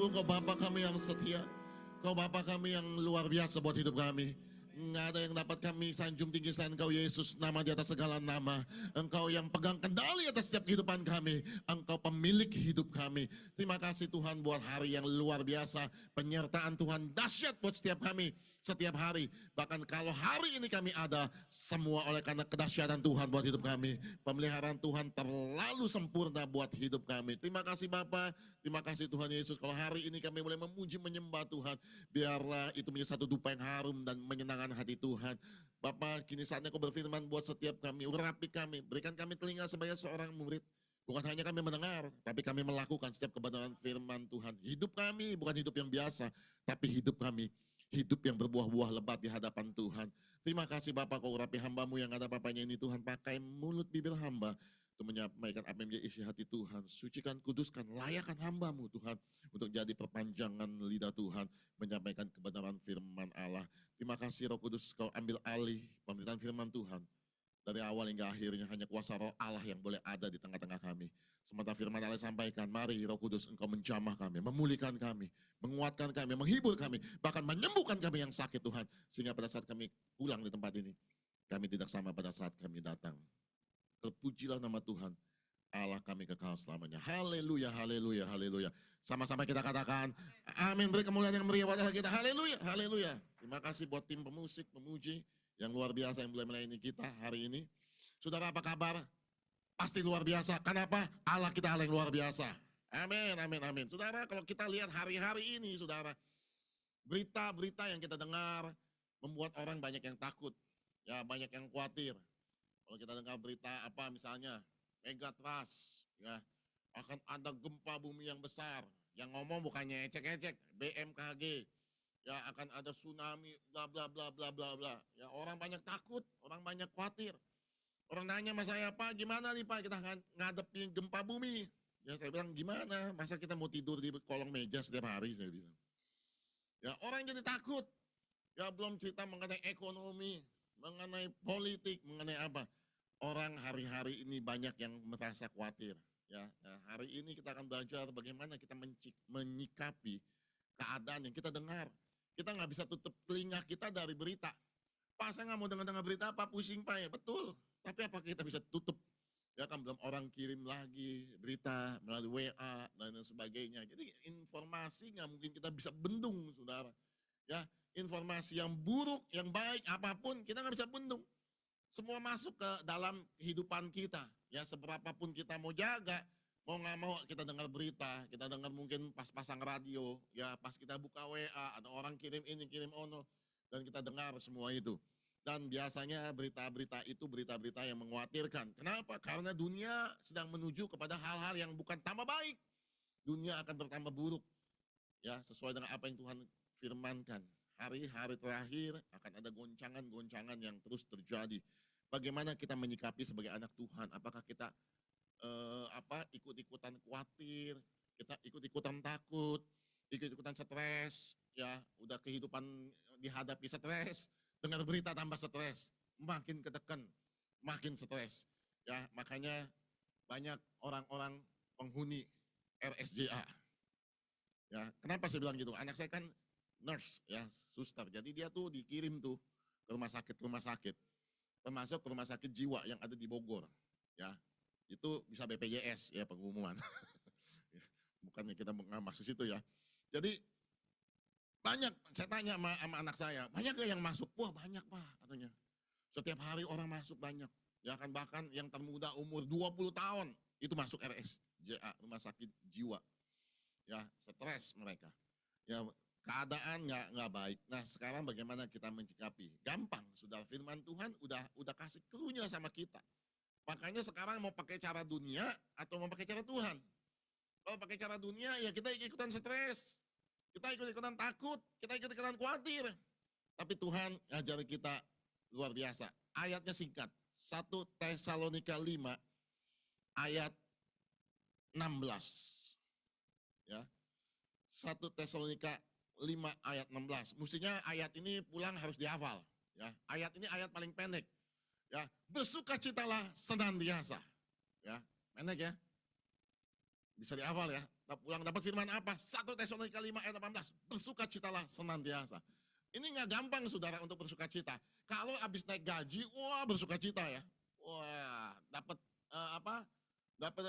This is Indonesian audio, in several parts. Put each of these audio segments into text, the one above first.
sungguh Kau Bapa kami yang setia. Kau Bapa kami yang luar biasa buat hidup kami. Nggak ada yang dapat kami sanjung tinggi selain Engkau Yesus, nama di atas segala nama. Engkau yang pegang kendali atas setiap kehidupan kami. Engkau pemilik hidup kami. Terima kasih Tuhan buat hari yang luar biasa. Penyertaan Tuhan dahsyat buat setiap kami. Setiap hari. Bahkan kalau hari ini kami ada, semua oleh karena kedahsyatan Tuhan buat hidup kami. Pemeliharaan Tuhan terlalu sempurna buat hidup kami. Terima kasih Bapa. Terima kasih Tuhan Yesus. Kalau hari ini kami boleh memuji menyembah Tuhan, biarlah itu menjadi satu dupa yang harum dan menyenangkan hati Tuhan. Bapa, kini saatnya Kau berfirman buat setiap kami, urapi kami, berikan kami telinga sebagai seorang murid. Bukan hanya kami mendengar, tapi kami melakukan setiap kebenaran firman Tuhan. Hidup kami bukan hidup yang biasa, tapi hidup kami, hidup yang berbuah-buah lebat di hadapan Tuhan. Terima kasih Bapa, Kau urapi hamba-Mu yang ada papanya ini Tuhan. Pakai mulut bibir hamba untuk menyampaikan apa yang menjadi isi hati Tuhan. Sucikan, kuduskan, layakan hamba-Mu Tuhan, untuk jadi perpanjangan lidah Tuhan, menyampaikan kebenaran firman Allah. Terima kasih Roh Kudus, Kau ambil alih pemberitaan firman Tuhan. Dari awal hingga akhirnya hanya kuasa Roh Allah yang boleh ada di tengah-tengah kami. Sementara firman Allah sampaikan, mari Roh Kudus Engkau menjamah kami, memulihkan kami, menguatkan kami, menghibur kami, bahkan menyembuhkan kami yang sakit Tuhan. Sehingga pada saat kami pulang di tempat ini, kami tidak sama pada saat kami datang. Terpujilah nama Tuhan, Allah kami kekal selamanya. Haleluya, haleluya, haleluya. Sama-sama kita katakan, amin. Beri kemuliaan yang meriah buat Allah kita. Haleluya, haleluya. Terima kasih buat tim pemusik, pemuji yang luar biasa yang boleh melayani kita hari ini. Saudara, apa kabar? Pasti luar biasa. Kenapa? Allah kita Allah yang luar biasa. Amin, amin, amin. Saudara, kalau kita lihat hari-hari ini, saudara, berita-berita yang kita dengar membuat orang banyak yang takut, ya banyak yang khawatir. Kalau kita dengar berita apa misalnya, Megatrust, ya akan ada gempa bumi yang besar. Yang ngomong bukannya ecek-ecek, BMKG. Ya akan ada tsunami, bla bla bla bla bla bla. Ya orang banyak takut, orang banyak khawatir. Orang nanya sama saya, Pak gimana nih Pak kita ngadepin gempa bumi? Ya saya bilang gimana, masa kita mau tidur di kolong meja setiap hari, saya bilang. Ya orang jadi takut. Ya belum cerita mengenai ekonomi, mengenai politik, mengenai apa. Orang hari-hari ini banyak yang merasa khawatir. Ya, hari ini kita akan belajar bagaimana kita menyikapi keadaan yang kita dengar. Kita nggak bisa tutup telinga kita dari berita. Pak, saya nggak mau dengar berita apa, pusing Pak ya. Betul, tapi apa kita bisa tutup? Ya kan belum orang kirim lagi berita melalui WA dan sebagainya. Jadi informasi nggak mungkin kita bisa bendung, saudara. Ya, informasi yang buruk, yang baik, apapun kita nggak bisa bendung. Semua masuk ke dalam kehidupan kita. Ya, seberapapun kita mau jaga, mau nggak mau kita dengar berita, kita dengar mungkin pas pasang radio, ya pas kita buka WA, ada orang kirim ini, kirim ono, dan kita dengar semua itu. Dan biasanya berita-berita itu berita-berita yang mengkhawatirkan. Kenapa? Karena dunia sedang menuju kepada hal-hal yang bukan tambah baik. Dunia akan bertambah buruk. Ya, sesuai dengan apa yang Tuhan firmankan. Hari-hari terakhir akan ada goncangan-goncangan yang terus terjadi. Bagaimana kita menyikapi sebagai anak Tuhan? Apakah kita ikut-ikutan khawatir, kita ikut-ikutan takut, ikut-ikutan stres, ya udah kehidupan dihadapi stres, dengar berita tambah stres, makin ketekan, makin stres. Ya, makanya banyak orang-orang penghuni RSJA. Ya, kenapa saya bilang gitu? Anak saya kan nurse, ya, suster. Jadi dia tuh dikirim tuh ke rumah sakit, termasuk ke rumah sakit jiwa yang ada di Bogor. Ya, itu bisa BPJS ya pengumuman. Bukannya kita masuk situ ya. Jadi banyak, saya tanya sama anak saya, banyak gak yang masuk? Wah banyak Pak katanya. Setiap hari orang masuk banyak. Ya kan bahkan yang termuda umur 20 tahun itu masuk RSJA, rumah sakit jiwa. Ya, stres mereka. Ya, keadaan nggak baik. Nah, sekarang bagaimana kita menyikapi? Gampang, saudara, firman Tuhan udah kasih clue-nya sama kita. Makanya sekarang mau pakai cara dunia atau mau pakai cara Tuhan? Kalau pakai cara dunia ya kita ikut-ikutan stres. Kita ikut-ikutan takut, kita ikut-ikutan khawatir. Tapi Tuhan ngajari kita luar biasa. Ayatnya singkat. 1 Tesalonika 5 ayat 16. Ya. 1 Tesalonika 5 ayat 16. Mestinya ayat ini pulang harus dihafal. Ya. Ayat ini ayat paling pendek. Ya, bersukacitalah senantiasa. Ya, pendek ya. Bisa dihafal ya. pulang dapat firman apa? 1 Tesalonika 5 ayat 18. Bersukacitalah senantiasa. Ini nggak gampang saudara untuk bersukacita. Kalau habis naik gaji, wah bersukacita ya. Wah, dapat apa? Dapat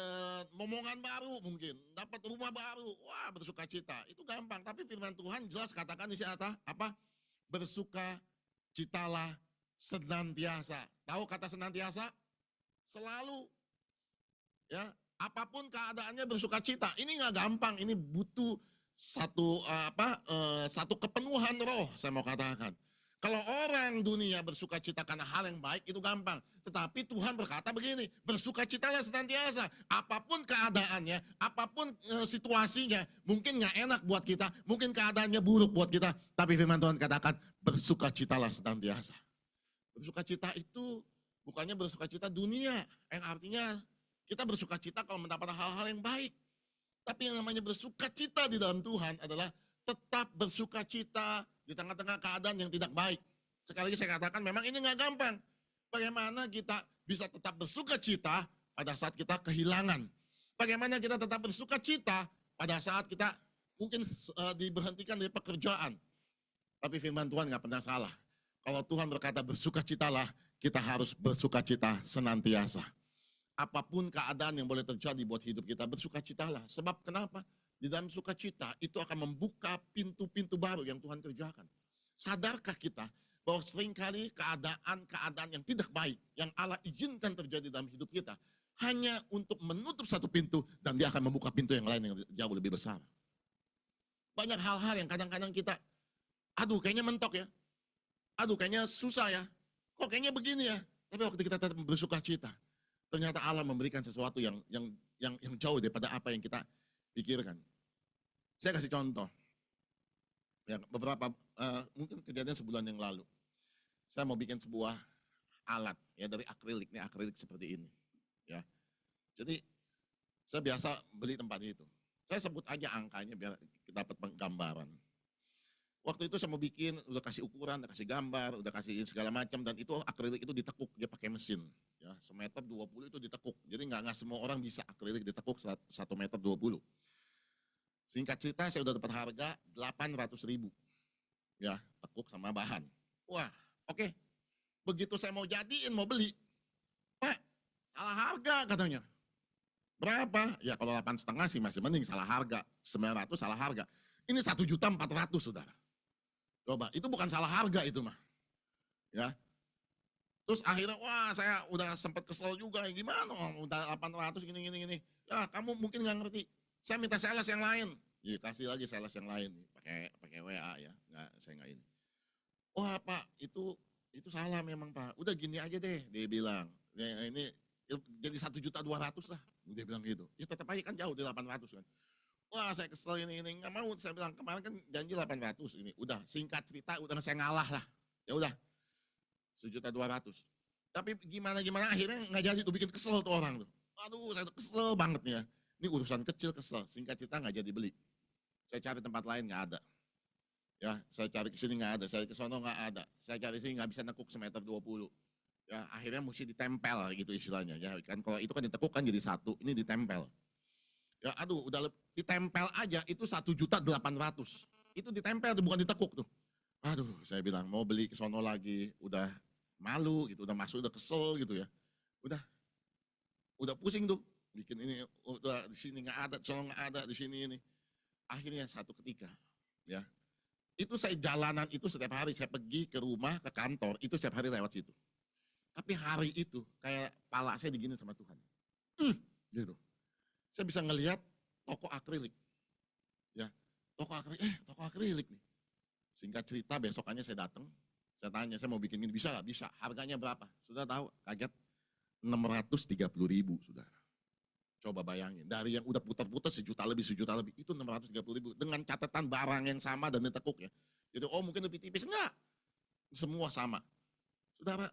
momongan baru mungkin, dapat rumah baru, wah bersukacita. Itu gampang, tapi firman Tuhan jelas katakan di sini apa? Bersukacitalah senantiasa. Tahu kata senantiasa? Selalu. Ya, apapun keadaannya bersukacita. Ini nggak gampang, ini butuh satu kepenuhan roh, saya mau katakan. Kalau orang dunia bersukacita karena hal yang baik itu gampang. Tetapi Tuhan berkata begini, bersukacitalah senantiasa. Apapun keadaannya, apapun situasinya, mungkin nggak enak buat kita, mungkin keadaannya buruk buat kita. Tapi firman Tuhan katakan, bersukacitalah senantiasa. Bersukacita itu bukannya bersukacita dunia, yang artinya kita bersukacita kalau mendapat hal-hal yang baik. Tapi yang namanya bersukacita di dalam Tuhan adalah tetap bersukacita di tengah-tengah keadaan yang tidak baik. Sekali lagi saya katakan memang ini nggak gampang. Bagaimana kita bisa tetap bersukacita pada saat kita kehilangan. Bagaimana kita tetap bersukacita pada saat kita mungkin diberhentikan dari pekerjaan. Tapi firman Tuhan nggak pernah salah. Kalau Tuhan berkata bersukacitalah, kita harus bersukacita senantiasa. Apapun keadaan yang boleh terjadi buat hidup kita, bersukacitalah. Sebab kenapa? Di dalam sukacita itu akan membuka pintu-pintu baru yang Tuhan kerjakan. Sadarkah kita bahwa seringkali keadaan-keadaan yang tidak baik, yang Allah izinkan terjadi dalam hidup kita, hanya untuk menutup satu pintu dan dia akan membuka pintu yang lain yang jauh lebih besar. Banyak hal-hal yang kadang-kadang kita, aduh kayaknya mentok ya, aduh kayaknya susah ya, kok kayaknya begini ya. Tapi waktu kita tetap bersukacita, ternyata Allah memberikan sesuatu yang jauh daripada apa yang kita pikirkan. Saya kasih contoh. Ya, beberapa mungkin kejadian sebulan yang lalu. Saya mau bikin sebuah alat ya dari akrilik, nih akrilik seperti ini. Ya. Jadi saya biasa beli tempat itu. Saya sebut aja angkanya biar kita dapat gambaran. Waktu itu saya mau bikin, udah kasih ukuran, udah kasih gambar, udah kasih segala macam, dan itu akrilik itu ditekuk, dia pakai mesin. Ya, 1,20 meter itu ditekuk. Jadi nggak semua orang bisa akrilik ditekuk 1,20 meter. Singkat cerita saya udah dapat harga 800.000. Ya, tekuk sama bahan. Wah, oke. Begitu saya mau jadiin, mau beli, Pak, salah harga katanya. Berapa? Ya kalau 8,5 sih masih mending, salah harga. 900 salah harga. Ini 1.400.000 saudara. Coba, itu bukan salah harga itu mah. Ya. Terus akhirnya, wah saya udah sempat kesel juga, gimana udah 800 gini. Ya kamu mungkin nggak ngerti, saya minta sales yang lain. Ya kasih lagi sales yang lain, pakai WA ya, nggak, saya nggak ini. Wah Pak, itu salah memang Pak, udah gini aja deh, dia bilang. Ya, ini jadi 1.200.000 lah, dia bilang gitu. Ya tetap aja kan jauh di 800 kan. Wah saya kesel ini, nggak mau, saya bilang kemarin kan janji 800 ini. Udah singkat cerita, udah saya ngalah lah. Ya udah, 1.200.000. Tapi gimana akhirnya nggak jadi tuh, bikin kesel tuh orang tuh. Aduh saya tuh kesel banget nih ya. Ini urusan kecil kesel, singkat cerita nggak jadi beli. Saya cari tempat lain nggak ada. Ya saya cari ke sini nggak ada, saya ke sono nggak ada. Saya cari sini nggak bisa nekuk 1,20 meter. Ya akhirnya mesti ditempel gitu istilahnya. Ya kan kalau itu kan ditekuk kan jadi satu, ini ditempel. Ya aduh udah ditempel aja itu 1.800.000. Itu ditempel tuh, bukan ditekuk tuh. Aduh saya bilang mau beli ke sono lagi, udah malu gitu, udah masuk udah kesel gitu ya. Udah pusing tuh, bikin ini udah di sini nggak ada, di sono nggak ada, di sini ini. Akhirnya satu ketika ya. Itu saya jalanan itu setiap hari, saya pergi ke rumah, ke kantor, itu setiap hari lewat situ. Tapi hari itu kayak pala saya digini sama Tuhan. Gitu. Saya bisa ngelihat toko akrilik. Ya, toko akrilik nih. Singkat cerita besokannya saya datang, saya tanya, saya mau bikin ini, bisa nggak? Bisa. Harganya berapa? Sudah tahu, kaget. 630.000 sudah. Coba bayangin, dari yang udah putar-putar sejuta lebih, itu 630.000. Dengan catatan barang yang sama dan ditekuk ya. Jadi, oh mungkin lebih tipis. Enggak. Semua sama. Saudara,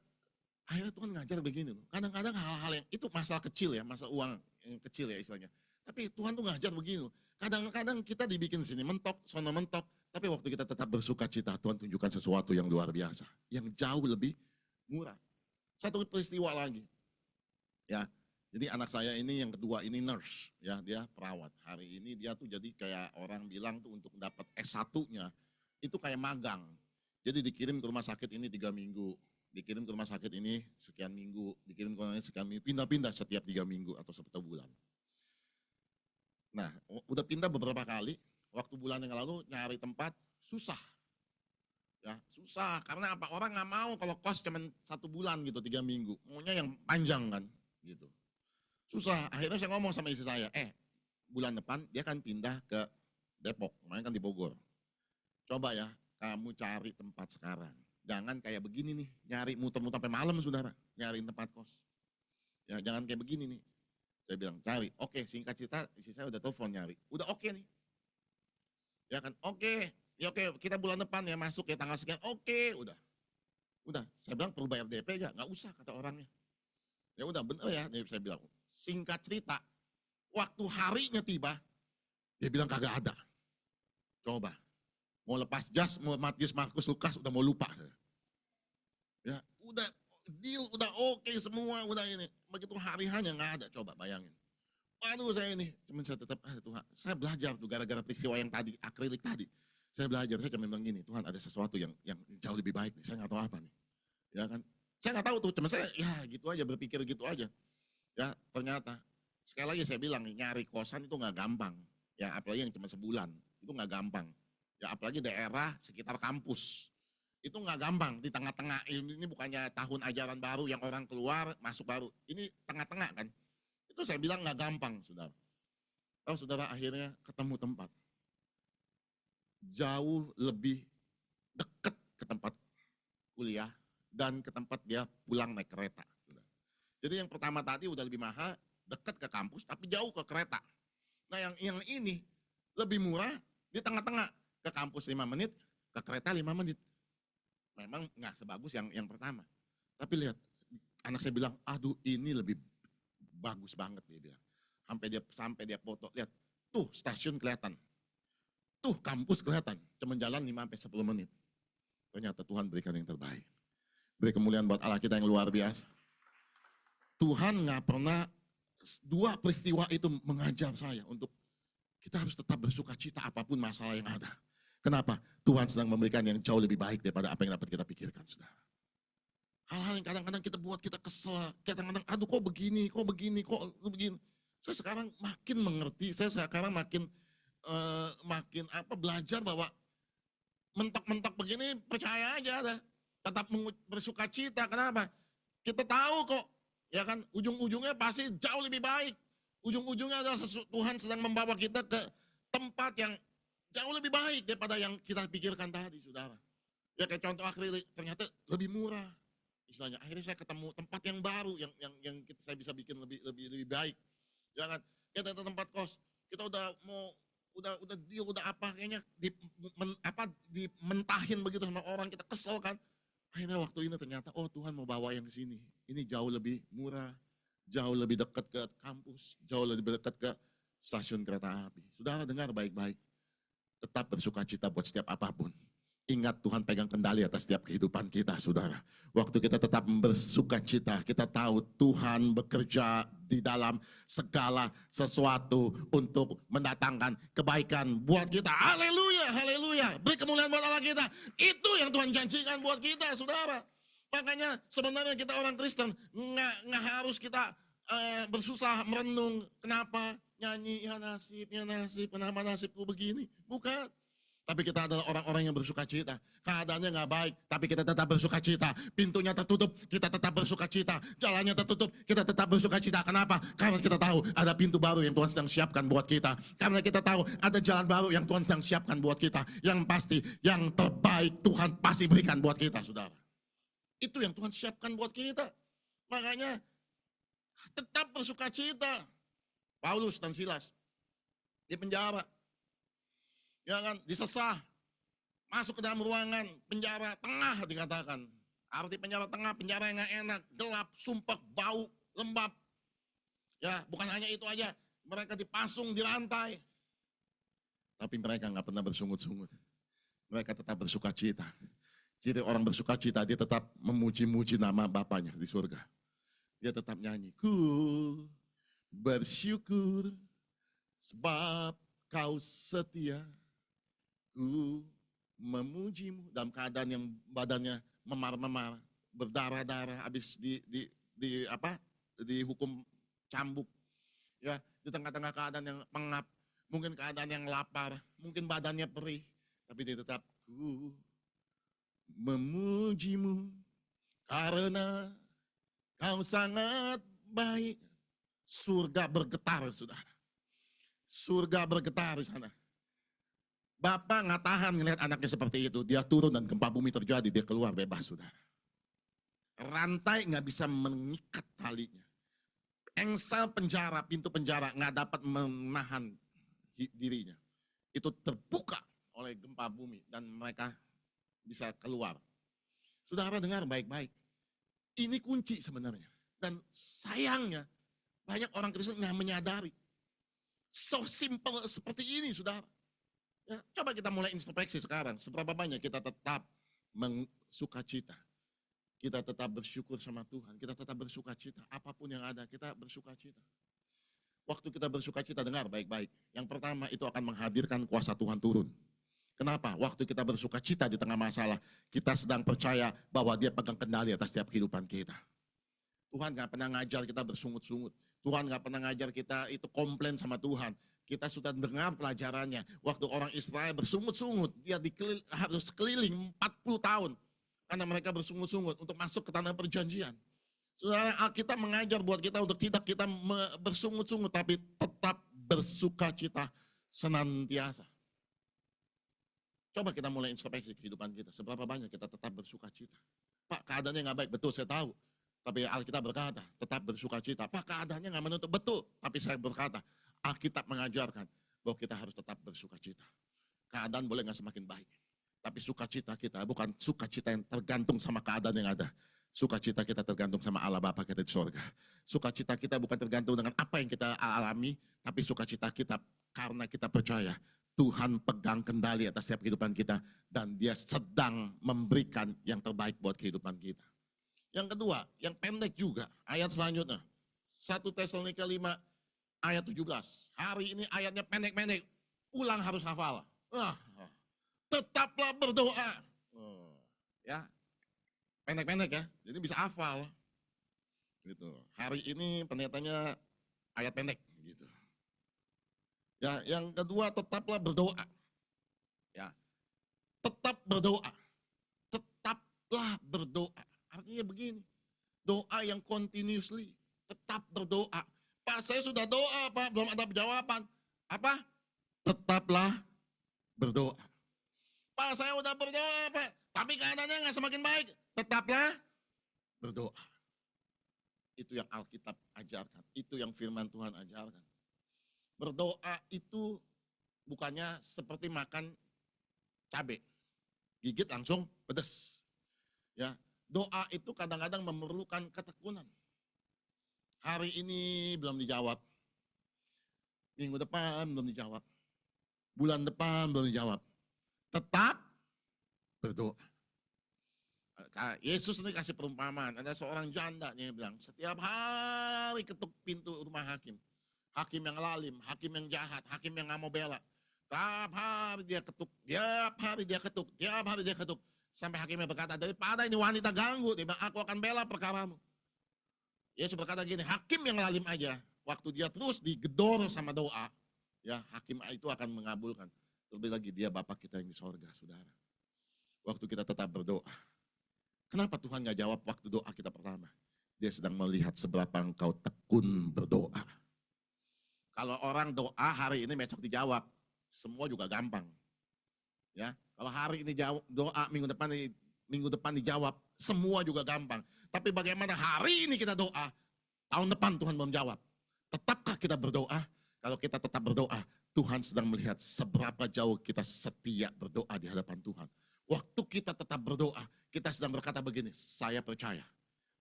akhirnya Tuhan ngajar begini loh. Kadang-kadang hal-hal yang, itu masalah kecil ya, masalah uang yang kecil ya istilahnya. Tapi Tuhan tuh ngajar begini loh. Kadang-kadang kita dibikin sini mentok, sono mentok. Tapi waktu kita tetap bersuka cita, Tuhan tunjukkan sesuatu yang luar biasa. Yang jauh lebih murah. Satu peristiwa lagi. Ya, Jadi anak saya ini yang kedua ini nurse, ya dia perawat. Hari ini dia tuh jadi kayak orang bilang tuh untuk dapat S1-nya itu kayak magang. Jadi dikirim ke rumah sakit ini 3 minggu, dikirim ke rumah sakit ini sekian minggu, dikirim ke rumah sakit sekian minggu, pindah-pindah setiap 3 minggu atau 1 bulan. Nah, udah pindah beberapa kali, waktu bulan yang lalu nyari tempat susah. Ya, susah karena apa? Orang nggak mau kalau kos cuma 1 bulan gitu, 3 minggu. Maunya yang panjang kan, gitu. Susah. Akhirnya saya ngomong sama istri saya, bulan depan dia kan pindah ke Depok, kemarin kan di Bogor. Coba ya, kamu cari tempat sekarang. Jangan kayak begini nih, nyari muter-muter sampai malam saudara, nyariin tempat kos. Ya, jangan kayak begini nih. Saya bilang, cari. Oke, singkat cerita, istri saya udah telepon nyari. Udah oke nih. Ya kan, oke. Ya oke, kita bulan depan ya masuk ya tanggal sekian. Oke, udah. Udah, saya bilang perlu bayar DP gak? Gak usah kata orangnya. Ya udah bener ya, saya bilang. Singkat cerita, waktu harinya tiba, dia bilang kagak ada. Coba, mau lepas jas, mau Matius, Markus, Lukas, udah mau lupa. Ya, udah deal, udah oke semua, udah ini. Begitu hari hanya nggak ada, coba bayangin. Waduh saya ini, cuman saya tetap, Tuhan, saya belajar tuh gara-gara peristiwa yang tadi, akrilik tadi. Saya belajar, saya cuma bilang gini, Tuhan ada sesuatu yang jauh lebih baik nih, saya nggak tahu apa nih. Ya kan, saya nggak tahu tuh, cuman saya ya gitu aja, berpikir gitu aja. Ya ternyata, sekali lagi saya bilang, nyari kosan itu nggak gampang. Ya apalagi yang cuma sebulan, itu nggak gampang. Ya apalagi daerah sekitar kampus. Itu nggak gampang, di tengah-tengah, ini bukannya tahun ajaran baru yang orang keluar, masuk baru. Ini tengah-tengah kan. Itu saya bilang nggak gampang, saudara. Tahu saudara akhirnya ketemu tempat. Jauh lebih dekat ke tempat kuliah dan ke tempat dia pulang naik kereta. Jadi yang pertama tadi udah lebih mahal, dekat ke kampus tapi jauh ke kereta. Nah yang ini lebih murah di tengah-tengah, ke kampus 5 menit, ke kereta 5 menit. Memang nggak sebagus yang pertama. Tapi lihat, anak saya bilang, aduh ini lebih bagus banget dia bilang. Sampai dia foto, lihat, tuh stasiun kelihatan. Tuh kampus kelihatan, cuma jalan 5-10 menit. Ternyata Tuhan berikan yang terbaik. Beri kemuliaan buat Allah kita yang luar biasa. Tuhan nggak pernah, 2 peristiwa itu mengajar saya untuk kita harus tetap bersuka cita apapun masalah yang ada. Kenapa? Tuhan sedang memberikan yang jauh lebih baik daripada apa yang dapat kita pikirkan, saudara. Hal-hal yang kadang-kadang kita buat kita kesel, kadang-kadang aduh kok begini, kok begini. Saya sekarang makin mengerti, saya sekarang makin belajar bahwa mentok-mentok begini percaya aja dah. Tetap bersuka cita, kenapa? Kita tahu kok, ya kan, ujung-ujungnya pasti jauh lebih baik. Ujung-ujungnya adalah Tuhan sedang membawa kita ke tempat yang jauh lebih baik daripada yang kita pikirkan tadi, saudara. Ya kayak contoh akrilik, ternyata lebih murah. Istilahnya, akhirnya saya ketemu tempat yang baru, yang saya bisa bikin lebih baik. Ya kan, kita ada tempat kos, kita udah mau, udah deal, udah apa, kayaknya dimentahin begitu sama orang, kita kesel kan. Akhirnya waktu ini ternyata, oh Tuhan mau bawa yang ke sini. Ini jauh lebih murah, jauh lebih dekat ke kampus, jauh lebih dekat ke stasiun kereta api. Saudara dengar baik-baik. Tetap bersuka cita buat setiap apapun. Ingat Tuhan pegang kendali atas setiap kehidupan kita, saudara. Waktu kita tetap bersuka cita, kita tahu Tuhan bekerja di dalam segala sesuatu untuk mendatangkan kebaikan buat kita. Haleluya, haleluya. Beri kemuliaan buat Allah kita. Itu yang Tuhan janjikan buat kita, saudara. Makanya sebenarnya kita orang Kristen nggak harus kita bersusah merenung. Kenapa nyanyi ya nasib, kenapa nasibku begini? Bukan. Tapi kita adalah orang-orang yang bersuka cita. Keadaannya nggak baik, tapi kita tetap bersuka cita. Pintunya tertutup, kita tetap bersuka cita. Jalannya tertutup, kita tetap bersuka cita. Kenapa? Karena kita tahu ada pintu baru yang Tuhan sedang siapkan buat kita. Karena kita tahu ada jalan baru yang Tuhan sedang siapkan buat kita. Yang pasti, yang terbaik Tuhan pasti berikan buat kita, saudara. Itu yang Tuhan siapkan buat kita. Makanya tetap bersuka cita. Paulus dan Silas di penjara. Ya kan, disesah, masuk ke dalam ruangan, penjara tengah dikatakan. Arti penjara tengah, penjara yang gak enak, gelap, sumpek, bau, lembab. Ya, bukan hanya itu aja, mereka dipasung di rantai. Tapi mereka gak pernah bersungut-sungut. Mereka tetap bersuka cita. Jadi orang bersuka cita, dia tetap memuji-muji nama Bapaknya di surga. Dia tetap nyanyi, Bersyukur sebab kau setia. Ku memujimu dalam keadaan yang badannya memar-memar, berdarah-darah, habis dihukum cambuk, ya, di tengah-tengah keadaan yang pengap, mungkin keadaan yang lapar, mungkin badannya perih, tapi dia tetap ku memujimu karena kau sangat baik. Surga bergetar, saudara. Surga bergetar di sana. Bapak nggak tahan ngelihat anaknya seperti itu. Dia turun dan gempa bumi terjadi. Dia keluar bebas, saudara. Rantai nggak bisa mengikat talinya. Engsel penjara, pintu penjara nggak dapat menahan dirinya. Itu terbuka oleh gempa bumi dan mereka bisa keluar. Saudara dengar baik-baik. Ini kunci sebenarnya. Dan sayangnya banyak orang Kristen nggak menyadari. So simple seperti ini, saudara. Ya, coba kita mulai introspeksi sekarang. Seberapa banyak kita tetap sukacita. Kita tetap bersyukur sama Tuhan. Kita tetap bersukacita. Apapun yang ada, kita bersukacita. Waktu kita bersukacita, dengar baik-baik. Yang pertama itu akan menghadirkan kuasa Tuhan turun. Kenapa? Waktu kita bersukacita di tengah masalah, kita sedang percaya bahwa Dia pegang kendali atas setiap kehidupan kita. Tuhan gak pernah ngajar kita bersungut-sungut. Tuhan gak pernah ngajar kita itu komplain sama Tuhan. Kita sudah dengar pelajarannya. Waktu orang Israel bersungut-sungut, dia harus keliling 40 tahun. Karena mereka bersungut-sungut untuk masuk ke tanah perjanjian. Saudara, Alkitab mengajar buat kita untuk tidak kita bersungut-sungut, tapi tetap bersukacita senantiasa. Coba kita mulai introspeksi kehidupan kita. Seberapa banyak kita tetap bersukacita. Pak, keadaannya gak baik, betul saya tahu. Tapi Alkitab berkata, tetap bersukacita. Pak, keadaannya gak menuntut, betul. Tapi saya berkata, Alkitab mengajarkan bahwa kita harus tetap bersukacita. Keadaan boleh gak semakin baik. Tapi sukacita kita bukan sukacita yang tergantung sama keadaan yang ada. Sukacita kita tergantung sama Allah Bapa kita di sorga. Sukacita kita bukan tergantung dengan apa yang kita alami. Tapi sukacita kita karena kita percaya Tuhan pegang kendali atas setiap kehidupan kita. Dan Dia sedang memberikan yang terbaik buat kehidupan kita. Yang kedua, yang pendek juga, ayat selanjutnya. 1 Tesalonika 5 ayat 17. Hari ini ayatnya pendek-pendek. Ulang harus hafal. Tetaplah berdoa. Ya, pendek-pendek ya, jadi bisa hafal. Gitu. Hari ini pendetanya ayat pendek. Gitu. Ya, yang kedua tetaplah berdoa. Ya, tetap berdoa. Tetaplah berdoa. Artinya begini, doa yang continuously, tetap berdoa. Pak, saya sudah doa, Pak, belum ada jawaban. Apa? Tetaplah berdoa. Pak, saya udah berdoa, Pak, tapi keadaannya nggak semakin baik. Tetaplah berdoa. Itu yang Alkitab ajarkan, itu yang firman Tuhan ajarkan. Berdoa itu bukannya seperti makan cabai, gigit langsung pedas. Ya, doa itu kadang-kadang memerlukan ketekunan. Hari ini belum dijawab. Minggu depan belum dijawab. Bulan depan belum dijawab. Tetap berdoa. Yesus ini kasih perumpamaan. Ada seorang janda yang bilang, setiap hari ketuk pintu rumah hakim. Hakim yang lalim, hakim yang jahat, hakim yang gak mau bela. Tiap hari dia ketuk, tiap hari dia ketuk, tiap hari dia ketuk. Sampai hakimnya berkata, daripada ini wanita ganggu, dia bilang, aku akan bela perkaramu. Yesus berkata gini, hakim yang lalim aja, waktu dia terus digedor sama doa, ya hakim itu akan mengabulkan. Terlebih lagi dia Bapa kita yang di sorga, saudara. Waktu kita tetap berdoa. Kenapa Tuhan gak jawab waktu doa kita pertama? Dia sedang melihat seberapa engkau tekun berdoa. Kalau orang doa hari ini besok dijawab, semua juga gampang. Ya, kalau hari ini doa, minggu depan dijawab, semua juga gampang. Tapi bagaimana hari ini kita doa, tahun depan Tuhan belum jawab. Tetapkah kita berdoa? Kalau kita tetap berdoa, Tuhan sedang melihat seberapa jauh kita setia berdoa di hadapan Tuhan. Waktu kita tetap berdoa, kita sedang berkata begini, saya percaya,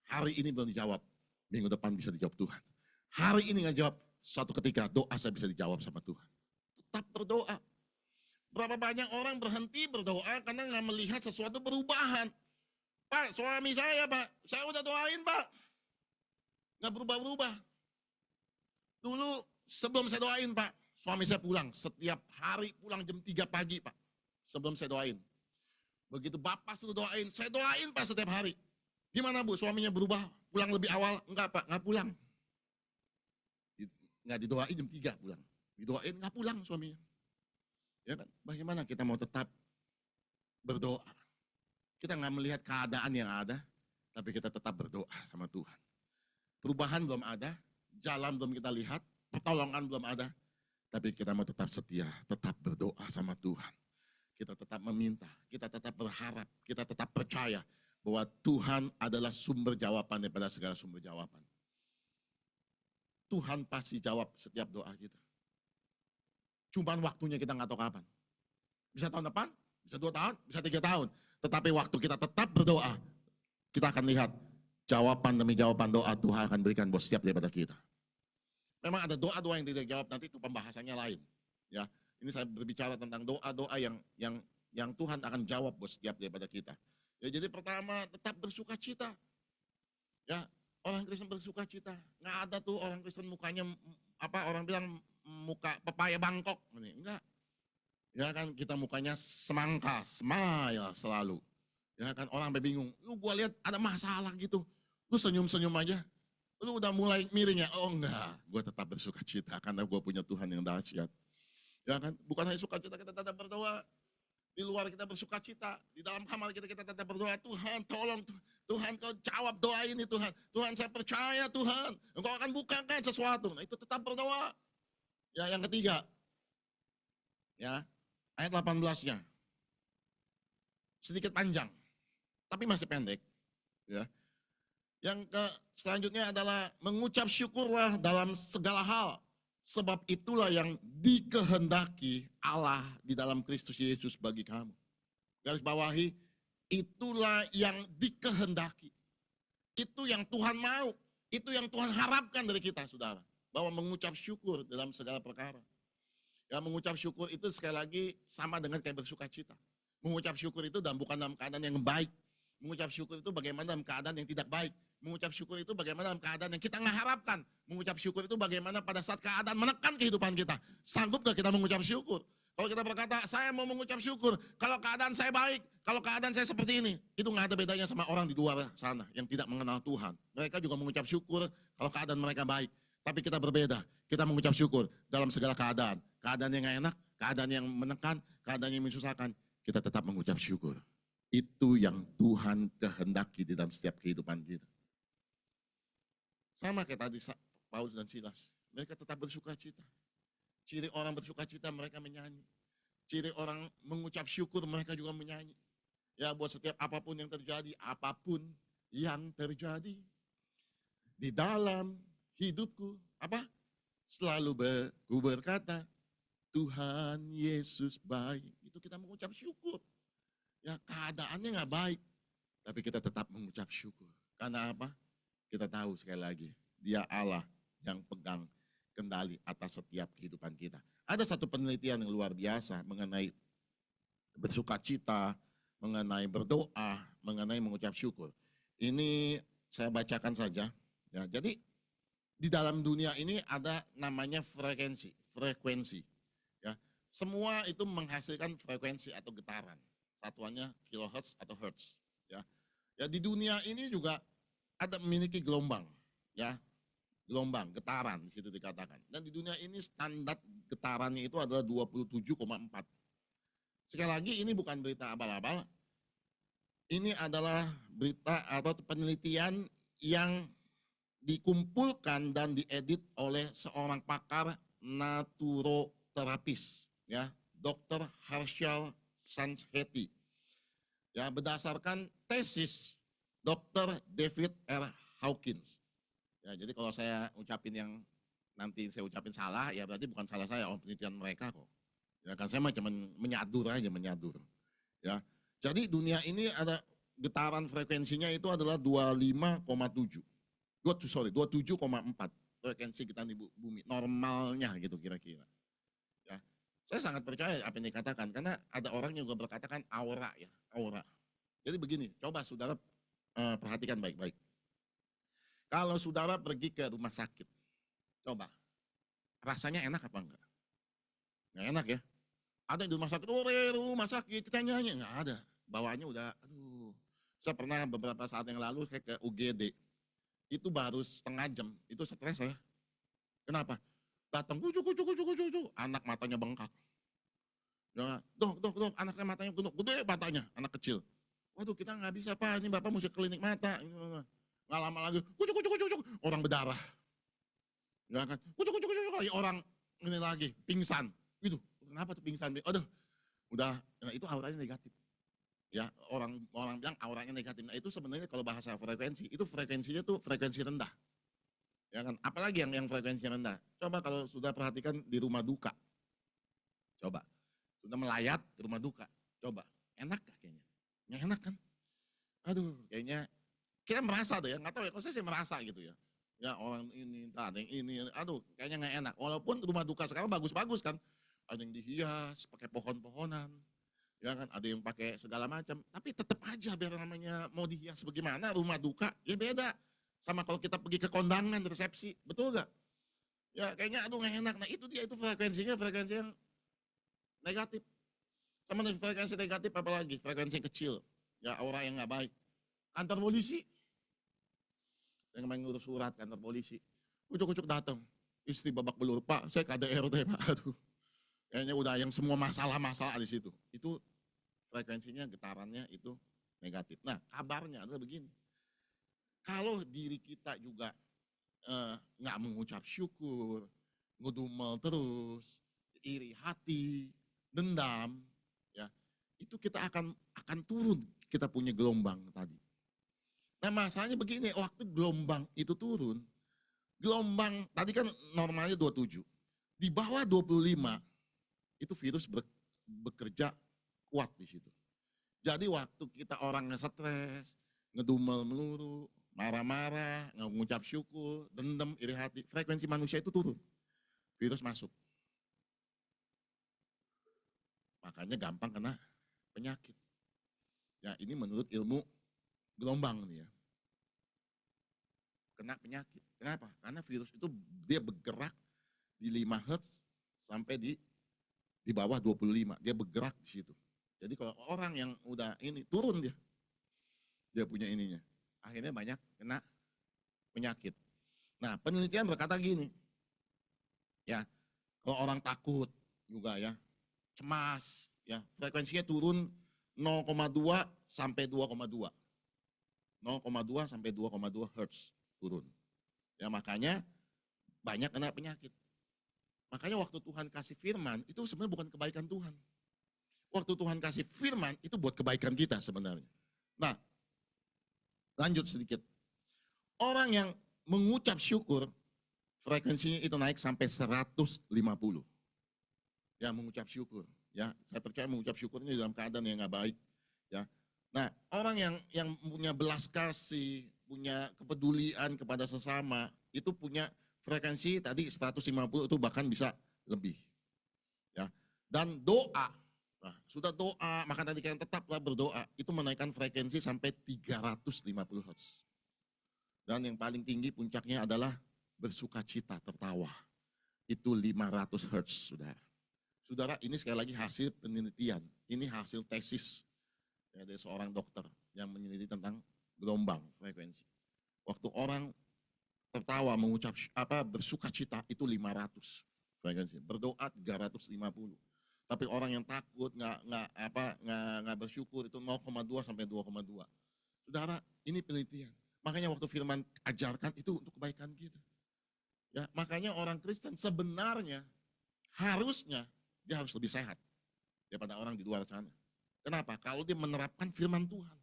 hari ini belum dijawab, minggu depan bisa dijawab Tuhan. Hari ini nggak jawab, suatu ketika doa saya bisa dijawab sama Tuhan. Tetap berdoa. Berapa banyak orang berhenti berdoa karena nggak melihat sesuatu perubahan. Pak, suami saya Pak, saya udah doain Pak, nggak berubah-berubah. Dulu sebelum saya doain Pak, suami saya pulang. Setiap hari pulang jam 3 pagi Pak. Sebelum saya doain. Begitu Bapak suruh doain, saya doain Pak setiap hari. Gimana Bu, suaminya berubah? Pulang lebih awal? Enggak Pak, enggak pulang. Enggak didoain jam 3 pulang. Didoain enggak pulang suaminya. Ya kan? Bagaimana kita mau tetap berdoa? Kita enggak melihat keadaan yang ada, tapi kita tetap berdoa sama Tuhan. Perubahan belum ada, jalan belum kita lihat, pertolongan belum ada, tapi kita mau tetap setia, tetap berdoa sama Tuhan. Kita tetap meminta, kita tetap berharap, kita tetap percaya bahwa Tuhan adalah sumber jawaban daripada segala sumber jawaban. Tuhan pasti jawab setiap doa kita. Cuman waktunya kita nggak tahu kapan. Bisa tahun depan, bisa 2 tahun, bisa 3 tahun. Tetapi waktu kita tetap berdoa, kita akan lihat jawaban demi jawaban doa Tuhan akan berikan buat setiap daripada kita. Memang ada doa-doa yang tidak dijawab, nanti itu pembahasannya lain. Ya, ini saya berbicara tentang doa-doa yang Tuhan akan jawab buat setiap daripada kita. Ya, jadi pertama tetap bersuka cita. Ya, orang Kristen bersuka cita. Nggak ada tuh orang Kristen mukanya orang bilang muka pepaya Bangkok. Enggak. Ya kan kita mukanya semangka, smile selalu. Ya kan orang sampai bingung. Lu gua lihat ada masalah gitu. Lu senyum-senyum aja. Lu udah mulai miring ya? Oh enggak, gue tetap bersuka cita karena gue punya Tuhan yang dahsyat. Ya kan, bukan hanya suka cita, kita tetap berdoa. Di luar kita bersuka cita, di dalam kamar kita tetap berdoa. Tuhan tolong, Tuhan kau jawab doa ini Tuhan. Tuhan saya percaya Tuhan, engkau akan bukakan sesuatu. Nah itu tetap berdoa. Ya yang ketiga, ya ayat 18-nya. Sedikit panjang, tapi masih pendek. Ya. Yang selanjutnya adalah mengucap syukurlah dalam segala hal. Sebab itulah yang dikehendaki Allah di dalam Kristus Yesus bagi kamu. Garis bawahi, itulah yang dikehendaki. Itu yang Tuhan mau. Itu yang Tuhan harapkan dari kita, saudara. Bahwa mengucap syukur dalam segala perkara. Ya, mengucap syukur itu sekali lagi sama dengan kayak bersuka cita. Mengucap syukur itu bukan dalam keadaan yang baik. Mengucap syukur itu bagaimana dalam keadaan yang tidak baik. Mengucap syukur itu bagaimana dalam keadaan yang kita nggak harapkan. Mengucap syukur itu bagaimana pada saat keadaan menekan kehidupan kita. Sanggup gak kita mengucap syukur? Kalau kita berkata, saya mau mengucap syukur. Kalau keadaan saya baik, kalau keadaan saya seperti ini. Itu nggak ada bedanya sama orang di luar sana yang tidak mengenal Tuhan. Mereka juga mengucap syukur kalau keadaan mereka baik. Tapi kita berbeda. Kita mengucap syukur dalam segala keadaan. Keadaan yang gak enak, keadaan yang menekan, keadaan yang menyusahkan. Kita tetap mengucap syukur. Itu yang Tuhan kehendaki di dalam setiap kehidupan kita. Sama kayak tadi Paulus dan Silas. Mereka tetap bersuka cita. Ciri orang bersuka cita mereka menyanyi. Ciri orang mengucap syukur mereka juga menyanyi. Ya buat setiap apapun yang terjadi. Apapun yang terjadi. Di dalam hidupku. Apa? Selalu berkata. Tuhan Yesus baik. Itu kita mengucap syukur. Ya keadaannya nggak baik, tapi kita tetap mengucap syukur. Karena apa? Kita tahu sekali lagi, Dia Allah yang pegang kendali atas setiap kehidupan kita. Ada satu penelitian yang luar biasa mengenai bersuka cita, mengenai berdoa, mengenai mengucap syukur. Ini saya bacakan saja. Ya, jadi di dalam dunia ini ada namanya frekuensi. Ya, semua itu menghasilkan frekuensi atau getaran. Satuannya kilohertz atau hertz. Ya, ya di dunia ini juga ada memiliki gelombang, ya, gelombang, getaran di situ dikatakan. Dan di dunia ini standar getarannya itu adalah 27,4. Sekali lagi ini bukan berita abal-abal. Ini adalah berita atau penelitian yang dikumpulkan dan diedit oleh seorang pakar naturoterapis, ya, Dr. Herschel Sancheti. Ya, berdasarkan tesis Dr. David R. Hawkins. Ya, jadi kalau saya ucapin yang nanti saya ucapin salah, ya berarti bukan salah saya, penelitian mereka kok. Ya kan saya mah cuma menyadur aja, menyadur. Ya. Jadi dunia ini ada getaran frekuensinya itu adalah 25,7. 27,4 frekuensi kita di bumi, normalnya gitu kira-kira. Ya. Saya sangat percaya apa yang dikatakan, karena ada orang yang juga berkatakan aura ya, aura. Jadi begini, coba saudara perhatikan baik-baik. Kalau saudara pergi ke rumah sakit, coba, rasanya enak apa enggak? Nggak enak ya. Ada yang di rumah sakit, rumah sakit, kita nyanyi. Nggak ada. Bawaannya udah, aduh. Saya pernah beberapa saat yang lalu saya ke UGD. Itu baru setengah jam, itu stres saya. Kenapa? Datang, kucuk, kucuk, kucuk, kucuk, kucuk. Anak matanya bengkak. Ya, dok, anaknya matanya kucuk, gede matanya, anak kecil. Waduh, kita nggak bisa Pak, ini Bapak mesti klinik mata. Nggak lama lagi, kucuk, kucuk, kucuk, kucuk. Orang berdarah. Ya kan, kucuk, kucuk, kucuk, kucuk. Orang ini lagi, pingsan. Gitu, kenapa tuh pingsan? Aduh, udah, nah itu auranya negatif. Ya, orang bilang auranya negatif. Nah, itu sebenarnya kalau bahasa frekuensi, itu frekuensinya tuh frekuensi rendah. Ya kan, apalagi yang frekuensi rendah. Coba kalau sudah perhatikan di rumah duka. Coba, sudah melayat ke rumah duka. Coba, enak gak kayaknya? Nggak enak kan? Aduh, kayaknya kita merasa tuh ya, nggak tahu ya, kalau saya sih merasa gitu ya. Ya orang ini, ada yang ini, aduh kayaknya nggak enak. Walaupun rumah duka sekarang bagus-bagus kan. Ada yang dihias, pakai pohon-pohonan. Ya kan, ada yang pakai segala macam. Tapi tetap aja biar namanya mau dihias bagaimana, rumah duka ya beda. Sama kalau kita pergi ke kondangan, resepsi, betul gak? Ya kayaknya aduh nggak enak. Nah itu dia, itu frekuensinya frekuensi yang negatif. Sama frekuensi negatif apalagi, frekuensi yang kecil. Ya aura yang nggak baik. Kantor polisi, yang main ngurus surat kantor polisi. Ucuk-ucuk datang. Istri babak belur, Pak saya KDRT Pak. Aduh. Kayaknya udah yang semua masalah-masalah di situ. Itu frekuensinya, getarannya itu negatif. Nah kabarnya adalah begini. Kalau diri kita juga nggak mengucap syukur, ngedumel terus, iri hati, dendam, ya itu kita akan turun, kita punya gelombang tadi. Nah masalahnya begini, waktu gelombang itu turun, gelombang tadi kan normalnya 27, di bawah 25 itu virus bekerja kuat di situ. Jadi waktu kita orangnya stres, ngedumel melulu, marah-marah, nggak mengucap syukur, dendam, iri hati, frekuensi manusia itu turun. Virus masuk. Makanya gampang kena penyakit. Ya ini menurut ilmu gelombang nih ya. Kena penyakit. Kenapa? Karena virus itu dia bergerak di 5 Hz sampai di bawah 25. Dia bergerak di situ. Jadi kalau orang yang udah ini turun dia punya ininya. Akhirnya banyak kena penyakit. Nah penelitian berkata gini, ya kalau orang takut juga ya, cemas, ya frekuensinya turun 0,2 sampai 2,2. 0,2 sampai 2,2 Hz turun. Ya makanya banyak kena penyakit. Makanya waktu Tuhan kasih firman, itu sebenarnya bukan kebaikan Tuhan. Waktu Tuhan kasih firman, itu buat kebaikan kita sebenarnya. Nah, lanjut sedikit. Orang yang mengucap syukur, frekuensinya itu naik sampai 150. Ya, mengucap syukur. Ya, saya percaya mengucap syukur ini dalam keadaan yang nggak baik. Ya, nah orang yang punya belas kasih, punya kepedulian kepada sesama, itu punya frekuensi tadi 150 itu bahkan bisa lebih. Ya, dan doa, nah, sudah doa, maka tadi kalian tetaplah berdoa, itu menaikkan frekuensi sampai 350 Hz. Dan yang paling tinggi puncaknya adalah bersuka cita, tertawa. Itu 500 Hz, saudara. Saudara, ini sekali lagi hasil penelitian, ini hasil tesis ya, dari seorang dokter yang meneliti tentang gelombang frekuensi. Waktu orang tertawa, mengucap bersuka cita itu 500 frekuensi, berdoa 350. Tapi orang yang takut, nggak bersyukur itu 0,2 sampai 2,2. Saudara, ini penelitian. Makanya waktu firman ajarkan itu untuk kebaikan kita. Ya, makanya orang Kristen sebenarnya harusnya dia harus lebih sehat daripada orang di luar sana. Kenapa? Kalau dia menerapkan firman Tuhan,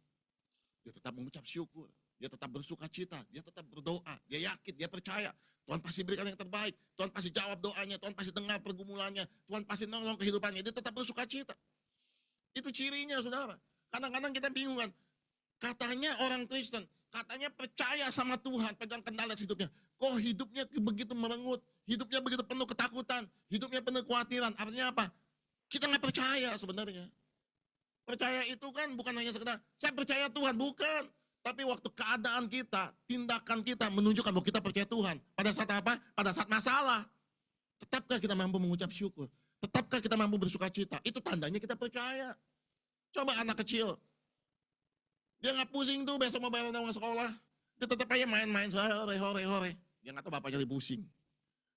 dia tetap mengucap syukur, dia tetap bersuka cita, dia tetap berdoa, dia yakin, dia percaya Tuhan pasti berikan yang terbaik, Tuhan pasti jawab doanya, Tuhan pasti dengar pergumulannya, Tuhan pasti nolong kehidupannya, dia tetap bersuka cita. Itu cirinya, saudara. Kadang-kadang kita bingung kan, katanya orang Kristen, katanya percaya sama Tuhan, pegang kendali hidupnya. Kok hidupnya begitu merengut, hidupnya begitu penuh ketakutan, hidupnya penuh kekhawatiran. Artinya apa? Kita nggak percaya sebenarnya. Percaya itu kan bukan hanya sekedar, saya percaya Tuhan, bukan. Tapi waktu keadaan kita, tindakan kita menunjukkan bahwa kita percaya Tuhan. Pada saat apa? Pada saat masalah. Tetapkah kita mampu mengucap syukur? Tetapkah kita mampu bersuka cita? Itu tandanya kita percaya. Coba anak kecil, dia nggak pusing tuh besok mau bayar uang sekolah. Dia tetap aja main-main, hore. Dia nggak tahu bapaknya lagi pusing.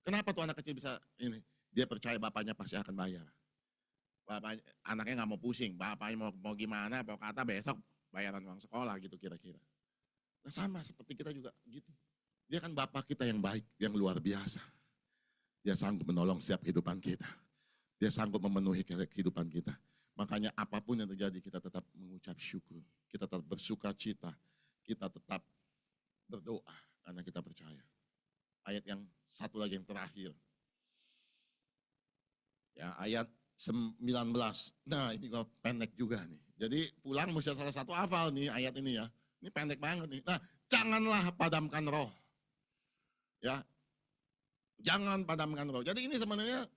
Kenapa tuh anak kecil bisa ini? Dia percaya bapaknya pasti akan bayar. Bapaknya, anaknya nggak mau pusing, bapaknya mau gimana, mau kata besok bayaran uang sekolah gitu kira-kira. Nah sama seperti kita juga gitu. Dia kan bapak kita yang baik, yang luar biasa. Dia sanggup menolong setiap kehidupan kita. Dia sanggup memenuhi kehidupan kita. Makanya apapun yang terjadi kita tetap mengucap syukur. Kita tetap bersuka cita. Kita tetap berdoa karena kita percaya. Ayat yang satu lagi yang terakhir. Ya, ayat 19. Nah, ini kok pendek juga nih. Jadi pulang mesti salah satu hafal nih ayat ini ya. Ini pendek banget nih. Nah, janganlah padamkan roh. Ya. Jangan padamkan roh. Jadi ini sebenarnya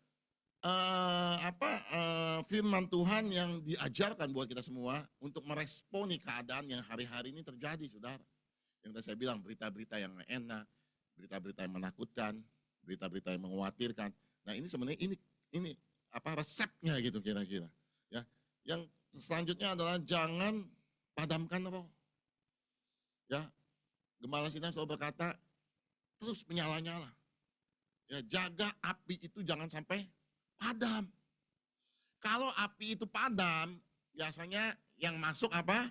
firman Tuhan yang diajarkan buat kita semua untuk meresponi keadaan yang hari-hari ini terjadi, saudara. Yang tadi saya bilang berita-berita yang enak, berita-berita yang menakutkan, berita-berita yang mengkhawatirkan. Nah ini sebenarnya ini resepnya gitu kira-kira. Ya, yang selanjutnya adalah jangan padamkan roh. Ya, Gembala Sinar selalu berkata terus menyala-nyala. Ya, jaga api itu jangan sampai padam. Kalau api itu padam, biasanya yang masuk apa?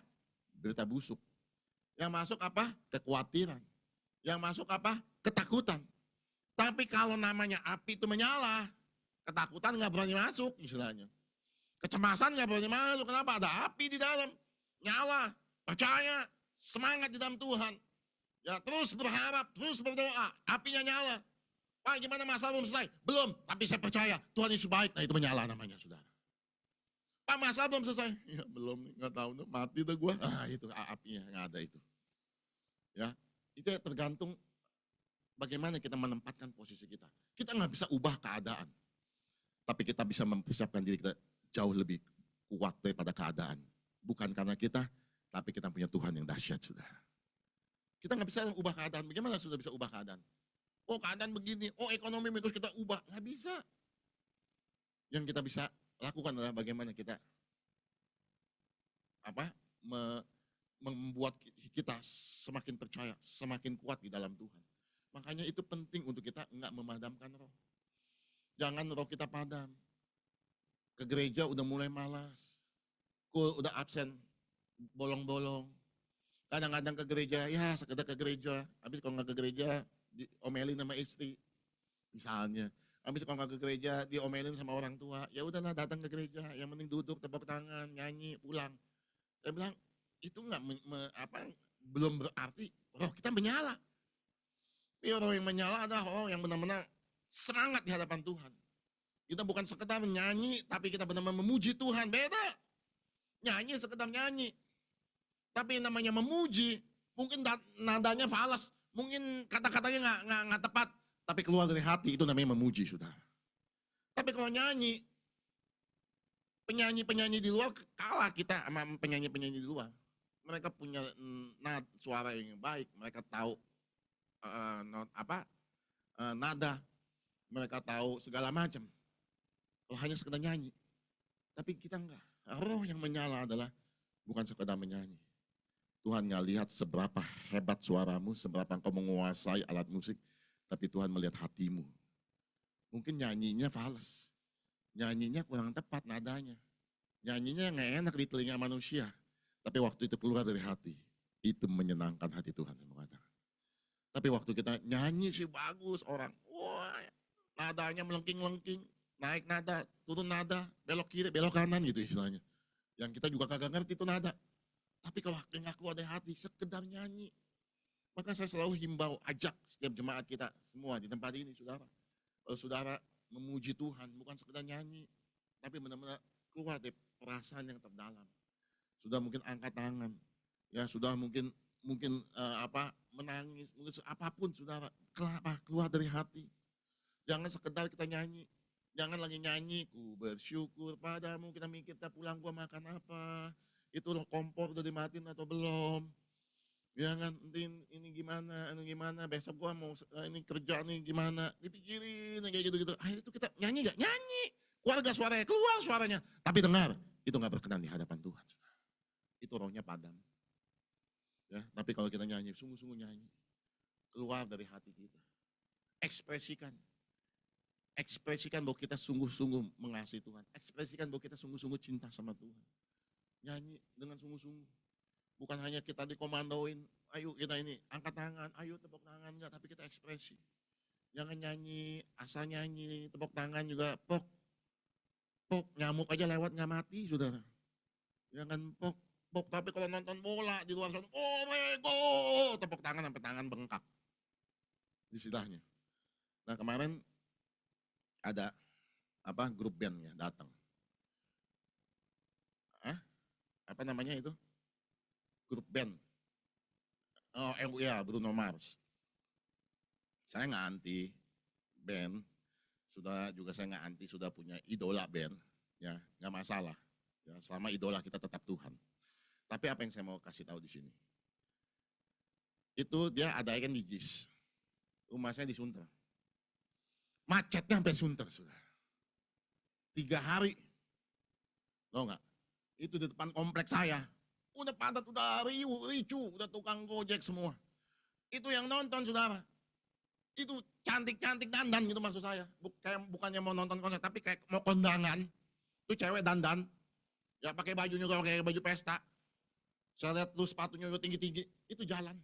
Berita busuk. Yang masuk apa? Kekhawatiran. Yang masuk apa? Ketakutan. Tapi kalau namanya api itu menyala, ketakutan nggak berani masuk istilahnya. Kecemasan nggak berani masuk. Kenapa? Ada api di dalam. Nyala, percaya, semangat di dalam Tuhan. Ya, terus berharap, terus berdoa. Apinya nyala. Pak, gimana masalah belum selesai? Belum, tapi saya percaya Tuhan Yesus baik. Nah itu menyala namanya, saudara. Pak, masalah belum selesai? Ya belum, nggak tahu, mati dah gue. Ah itu apinya, nggak ada itu. Ya, itu ya tergantung bagaimana kita menempatkan posisi kita. Kita nggak bisa ubah keadaan, tapi kita bisa mempersiapkan diri kita jauh lebih kuat daripada keadaan. Bukan karena kita, tapi kita punya Tuhan yang dahsyat, sudah. Kita nggak bisa ubah keadaan. Bagaimana sudah bisa ubah keadaan? Oh keadaan begini, oh ekonomi terus kita ubah. Nggak bisa. Yang kita bisa lakukan adalah bagaimana kita membuat kita semakin percaya, semakin kuat di dalam Tuhan. Makanya itu penting untuk kita nggak memadamkan roh. Jangan roh kita padam. Ke gereja udah mulai malas. Udah absen, bolong-bolong. Kadang-kadang ke gereja, ya sekedar ke gereja. Habis kalau nggak ke gereja, diomelin sama istri. Misalnya. Habis kalau nggak ke gereja, diomelin sama orang tua. Ya udahlah datang ke gereja, yang penting duduk, tepuk tangan, nyanyi, pulang. Saya bilang, itu nggak belum berarti roh kita menyala. Tapi roh yang menyala adalah roh yang benar-benar semangat di hadapan Tuhan. Kita bukan sekedar nyanyi, tapi kita benar-benar memuji Tuhan. Beda. Nyanyi sekedar nyanyi. Tapi namanya memuji, mungkin nadanya falas, mungkin kata-katanya nggak tepat, tapi keluar dari hati itu namanya memuji, saudara. Tapi kalau nyanyi, penyanyi-penyanyi di luar kalah kita sama penyanyi-penyanyi di luar. Mereka punya suara yang baik, mereka tahu nada, mereka tahu segala macam. Kalau hanya sekedar nyanyi, tapi kita enggak. Roh yang menyala adalah bukan sekedar menyanyi. Tuhan nggak lihat seberapa hebat suaramu, seberapa engkau menguasai alat musik, tapi Tuhan melihat hatimu. Mungkin nyanyinya falas, nyanyinya kurang tepat nadanya, nyanyinya nggak enak di telinga manusia, tapi waktu itu keluar dari hati, itu menyenangkan hati Tuhan. Tapi waktu kita nyanyi sih bagus orang, wah nadanya melengking-lengking, naik nada, turun nada, belok kiri, belok kanan gitu istilahnya. Yang kita juga kagak ngerti itu nada. Tapi kalau nggak keluar dari hati, sekedar nyanyi. Maka saya selalu himbau, ajak setiap jemaat kita semua di tempat ini, saudara. Kalau saudara memuji Tuhan, bukan sekedar nyanyi, tapi benar-benar keluar dari perasaan yang terdalam. Sudah mungkin angkat tangan, ya sudah mungkin menangis, mungkin apapun saudara, keluar dari hati. Jangan sekedar kita nyanyi. Jangan lagi nyanyi, ku bersyukur padamu, kita mikir kita pulang gua makan apa. Itu kompor udah dimatiin atau belum. Ya kan, ini gimana, gimana, besok gua mau ini kerja nih gimana, dipikirin kayak gitu-gitu. Akhirnya itu kita nyanyi gak? Nyanyi. Keluarga suaranya, keluar suaranya. Tapi dengar, itu gak berkenan di hadapan Tuhan. Itu rohnya padam. Ya, tapi kalau kita nyanyi, sungguh-sungguh nyanyi. Keluar dari hati kita. Ekspresikan. Ekspresikan bahwa kita sungguh-sungguh mengasihi Tuhan. Ekspresikan bahwa kita sungguh-sungguh cinta sama Tuhan. Nyanyi dengan sungguh-sungguh. Bukan hanya kita dikomandoin, ayo kita ini angkat tangan, ayo tepuk tangan, enggak, tapi kita ekspresi. Jangan nyanyi, asal nyanyi, tepuk tangan juga pok, pok, nyamuk aja lewat nggak mati, saudara. Jangan pok, pok, tapi kalau nonton bola di luar sana, Orego, tepuk tangan sampai tangan bengkak. Istilahnya. Nah kemarin ada grup bandnya datang. Apa namanya itu? Grup band. Oh, ya Bruno Mars. Saya nggak anti band, saya nggak anti sudah punya idola band, ya nggak masalah. Ya, selama idola kita tetap Tuhan. Tapi apa yang saya mau kasih tahu di sini? Itu dia ada kan di JIS. Rumah saya di Sunter. Macetnya sampai Sunter sudah. 3 hari. Tahu nggak? Itu di depan kompleks saya. Udah padat, udah ricu, udah tukang gojek semua. Itu yang nonton, saudara. Itu cantik-cantik dandan gitu maksud saya. Bukannya mau nonton konser, tapi kayak mau kondangan. Itu cewek dandan. Ya pakai bajunya kayak baju pesta. Saya lihat tuh sepatunya udah tinggi-tinggi. Itu jalan.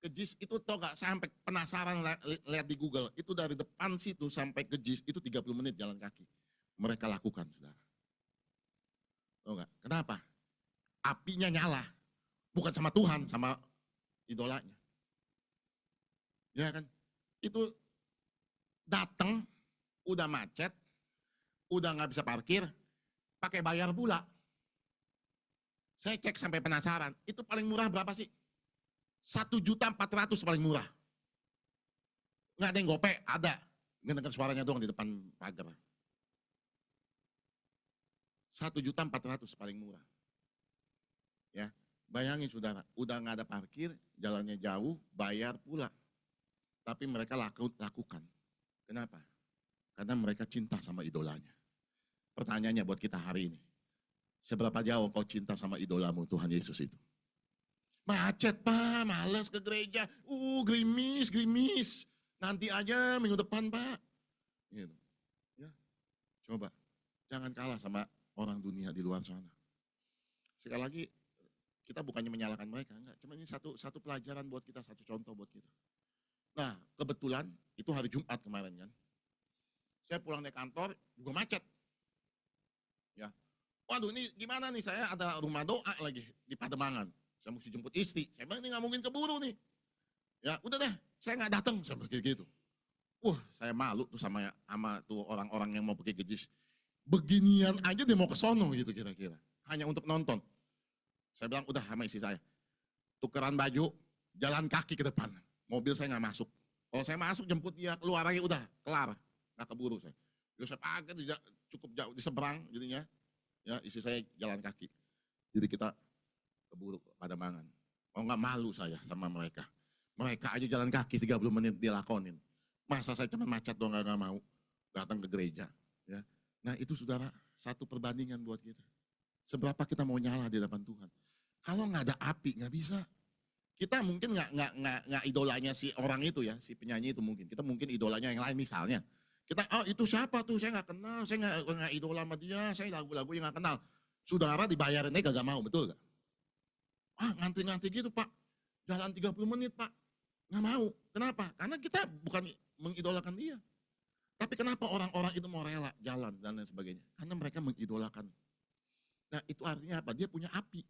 Ke JIS itu tau gak, saya sampai penasaran lihat di Google. Itu dari depan situ sampai ke JIS itu 30 menit jalan kaki. Mereka lakukan, saudara. Tau gak? Kenapa? Apinya nyala. Bukan sama Tuhan, sama idolanya. Ya kan? Itu datang, udah macet, udah nggak bisa parkir, pakai bayar pula. Saya cek sampai penasaran, itu paling murah berapa sih? 1.400.000 paling murah. Nggak ada yang gope, ada. Ngedengar suaranya doang di depan pagar. 1.400.000 paling murah. Ya, bayangin saudara, udah nggak ada parkir, jalannya jauh, bayar pula. Tapi mereka lakukan. Kenapa? Karena mereka cinta sama idolanya. Pertanyaannya buat kita hari ini. Seberapa jauh kau cinta sama idolamu Tuhan Yesus itu? Macet Pak, males ke gereja. Gerimis. Nanti aja minggu depan Pak. Gitu. Ya, coba. Jangan kalah sama orang dunia di luar sana. Sekali lagi, kita bukannya menyalahkan mereka, enggak. Cuma ini satu pelajaran buat kita, satu contoh buat kita. Nah, kebetulan itu hari Jumat kemarin kan. Saya pulang dari kantor juga macet. Ya. Waduh, ini gimana nih, saya ada rumah doa lagi di Pademangan. Saya mesti jemput istri. Saya bilang ini nggak mungkin keburu nih. Ya, udah deh, saya nggak datang sampai gitu. Saya malu tuh sama tuh orang-orang yang mau pergi ke JIS. Beginian aja dia mau ke sono gitu kira-kira. Hanya untuk nonton. Saya bilang udah sama istri saya. Tukeran baju, jalan kaki ke depan. Mobil saya nggak masuk. Kalau saya masuk jemput dia keluar lagi udah kelar. Nggak keburu saya. Jadi saya pakai cukup jauh di seberang jadinya. Ya, istri saya jalan kaki. Jadi kita keburu Pademangan. Oh nggak malu saya sama mereka. Mereka aja jalan kaki 30 menit dilakonin. Masa saya cuma macet doang nggak mau datang ke gereja. Ya. Nah itu saudara satu perbandingan buat kita. Seberapa kita mau nyala di hadapan Tuhan. Kalau nggak ada api nggak bisa. Kita mungkin nggak idolanya si orang itu ya, si penyanyi itu mungkin. Kita mungkin idolanya yang lain misalnya. Kita, itu siapa tuh, saya nggak kenal, saya nggak idola sama dia, saya lagu-lagu yang nggak kenal. Saudara dibayarin aja gak mau, betul gak? Ngantri-ngantri gitu Pak, jalan 30 menit Pak, nggak mau. Kenapa? Karena kita bukan mengidolakan dia. Tapi kenapa orang-orang itu mau rela jalan dan lain sebagainya? Karena mereka mengidolakan. Nah itu artinya apa? Dia punya api.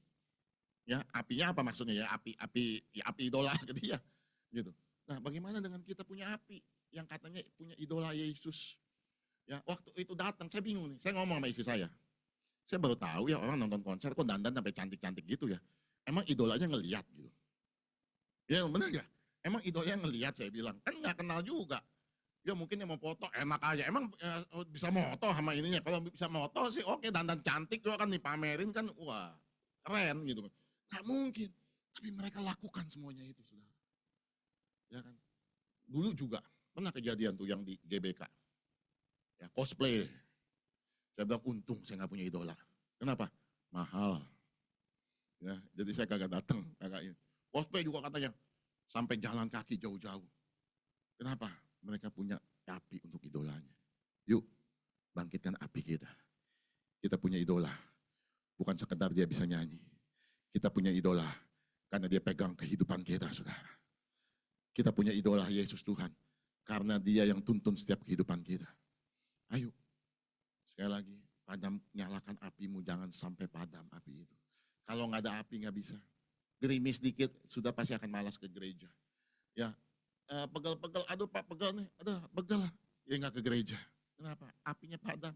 Ya, apinya apa maksudnya ya? Api idola ke dia. Gitu. Nah, bagaimana dengan kita punya api yang katanya punya idola Yesus? Ya, waktu itu datang saya bingung nih. Saya ngomong sama istri saya. Saya baru tahu ya orang nonton konser kok dandan sampai cantik-cantik gitu ya. Emang idolanya ngelihat gitu. Ya, benar gak? Emang idolanya ngelihat saya bilang. Kan nggak kenal juga. Ya mungkin yang mau foto enak aja. Emang bisa moto sama ininya. Kalau bisa moto sih oke, dandan cantik juga kan dipamerin kan. Wah, keren gitu. Nggak mungkin. Tapi mereka lakukan semuanya itu, saudara. Ya kan? Dulu juga pernah kejadian tuh yang di GBK. Ya, cosplay. Saya bilang untung saya nggak punya idola. Kenapa? Mahal. Ya, jadi saya kagak datang, kagak ini. Cosplay juga katanya sampai jalan kaki jauh-jauh. Kenapa? Mereka punya api untuk idolanya. Yuk, bangkitkan api kita. Kita punya idola. Bukan sekedar dia bisa nyanyi. Kita punya idola karena dia pegang kehidupan kita, saudara. Kita punya idola Yesus Tuhan karena dia yang tuntun setiap kehidupan kita. Ayo, sekali lagi, nyalakan apimu, jangan sampai padam api itu. Kalau nggak ada api nggak bisa. Gerimis dikit, sudah pasti akan malas ke gereja. Ya, pegel-pegel, aduh Pak pegel nih, aduh pegel lah. Ya nggak ke gereja. Kenapa? Apinya padam.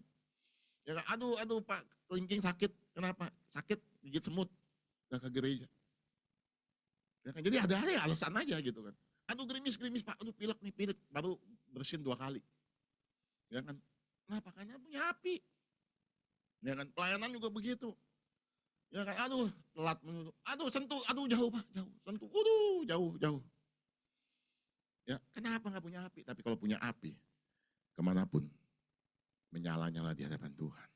Ya, aduh Pak, kelingking sakit. Kenapa? Sakit, gigit semut. Nggak ke gereja. Ya kan? Jadi ada alasan aja gitu kan. Aduh gerimis Pak, aduh pilek nih, pilek. Baru bersin 2 kali. Ya kan? Kenapa? Karena punya api. Ya kan? Pelayanan juga begitu. Ya kan? Aduh telat menutup. Aduh sentuh, aduh jauh Pak, jauh. Sentuh, jauh. Ya kenapa nggak punya api? Tapi kalau punya api, kemanapun menyala-nyala di hadapan Tuhan.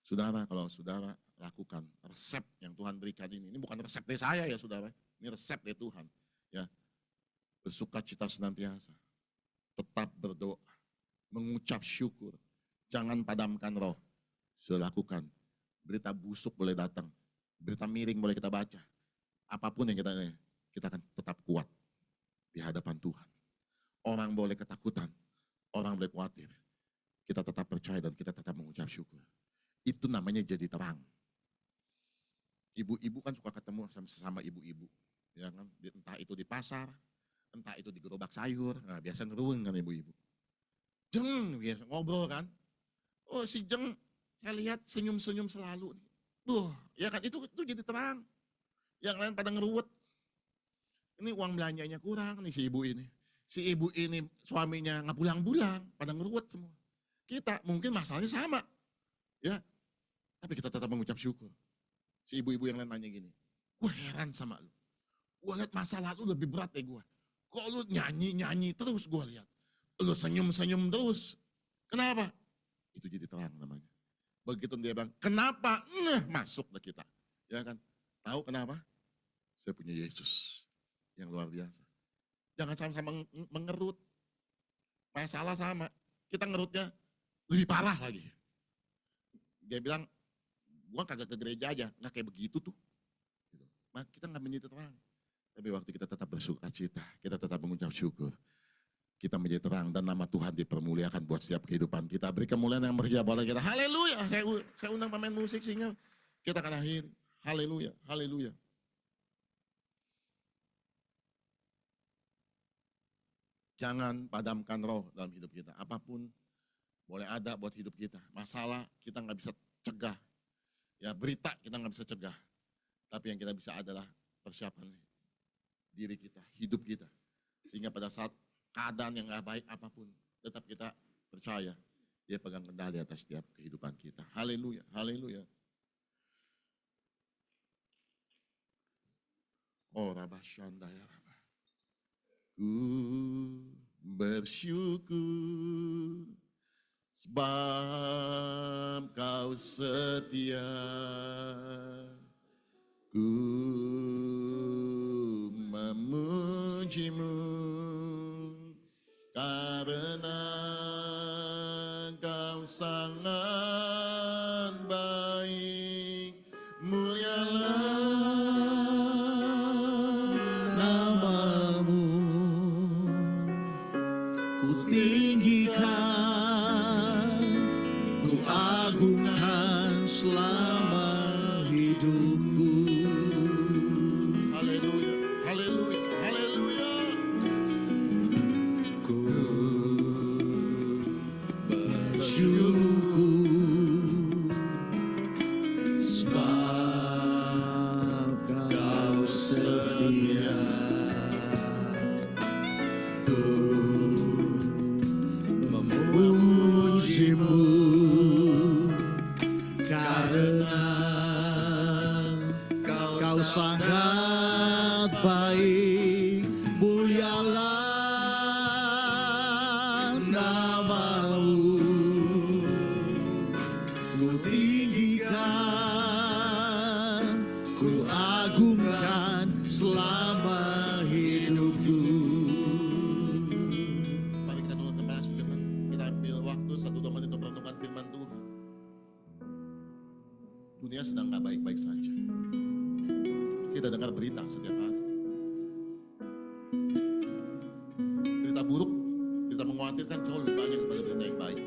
Saudara, kalau saudara lakukan resep yang Tuhan berikan ini bukan resep dari saya ya saudara, ini resep dari Tuhan. Ya, bersukacita senantiasa, tetap berdoa, mengucap syukur, jangan padamkan roh. Sudah lakukan, berita busuk boleh datang, berita miring boleh kita baca, apapun yang kita akan tetap kuat di hadapan Tuhan. Orang boleh ketakutan, orang boleh khawatir, kita tetap percaya dan kita tetap mengucap syukur. Itu namanya jadi terang. Ibu-ibu kan suka ketemu sama ibu-ibu, ya kan? Entah itu di pasar, entah itu di gerobak sayur, nah, biasa ngerueng kan ibu-ibu. Jeng, biasa ngobrol kan. Oh si Jeng, saya lihat senyum-senyum selalu. Ya kan itu jadi terang. Yang lain pada ngeruwet. Ini uang belanjanya kurang nih si ibu ini. Si ibu ini suaminya nggak pulang-pulang, pada ngeruwet semua. Kita mungkin masalahnya sama, ya. Tapi kita tetap mengucap syukur. Si ibu-ibu yang lain nanya gini, gue heran sama lu. Gue lihat masa lalu lebih berat ya gue. Kok lu nyanyi terus gue lihat. Lu senyum-senyum terus. Kenapa? Itu jadi terang namanya. Begitu dia bilang, kenapa? Masuk ke kita. Ya kan? Tahu kenapa? Saya punya Yesus yang luar biasa. Jangan sama-sama mengerut. Masalah sama. Kita ngerutnya lebih parah lagi. Dia bilang, gua kagak ke gereja aja, nggak kayak begitu tuh. Kita nggak menjadi terang. Tapi waktu kita tetap bersukacita, kita tetap mengucap syukur. Kita menjadi terang dan nama Tuhan dipermuliakan buat setiap kehidupan kita. Beri kemuliaan yang meriah buat kita. Haleluya. Saya undang pemain musik sehingga kita akan akhiri. Haleluya. Haleluya. Jangan padamkan roh dalam hidup kita. Apapun boleh ada buat hidup kita. Masalah kita nggak bisa cegah. Ya berita kita nggak bisa cegah. Tapi yang kita bisa adalah persiapan diri kita, hidup kita. Sehingga pada saat keadaan yang nggak baik apapun, tetap kita percaya dia pegang kendali atas setiap kehidupan kita. Haleluya, haleluya. Oh Rabasyanda ya Rabah. Ku bersyukur sebab kau setia. Ku memujimu karena kau sangat baik. Mulialah namamu, ku tinggikan, ku agungkan selama hidupku. Haleluya, haleluya, haleluya. Ku bersyukur sebab kau setia. Ku memujimu karena kau sangat sangat baik, mulialah namamu. Ku tinggikan, ku agungkan selama hidupku. Mari kita tunduk kepala sejenak. Kita ambil waktu 1-2 menit untuk merenungkan firman Tuhan. Dunia sedang gak baik-baik saja. Kita dengar berita setiap hari. Berita buruk, berita mengkhawatirkan jauh lebih banyak daripada berita yang baik.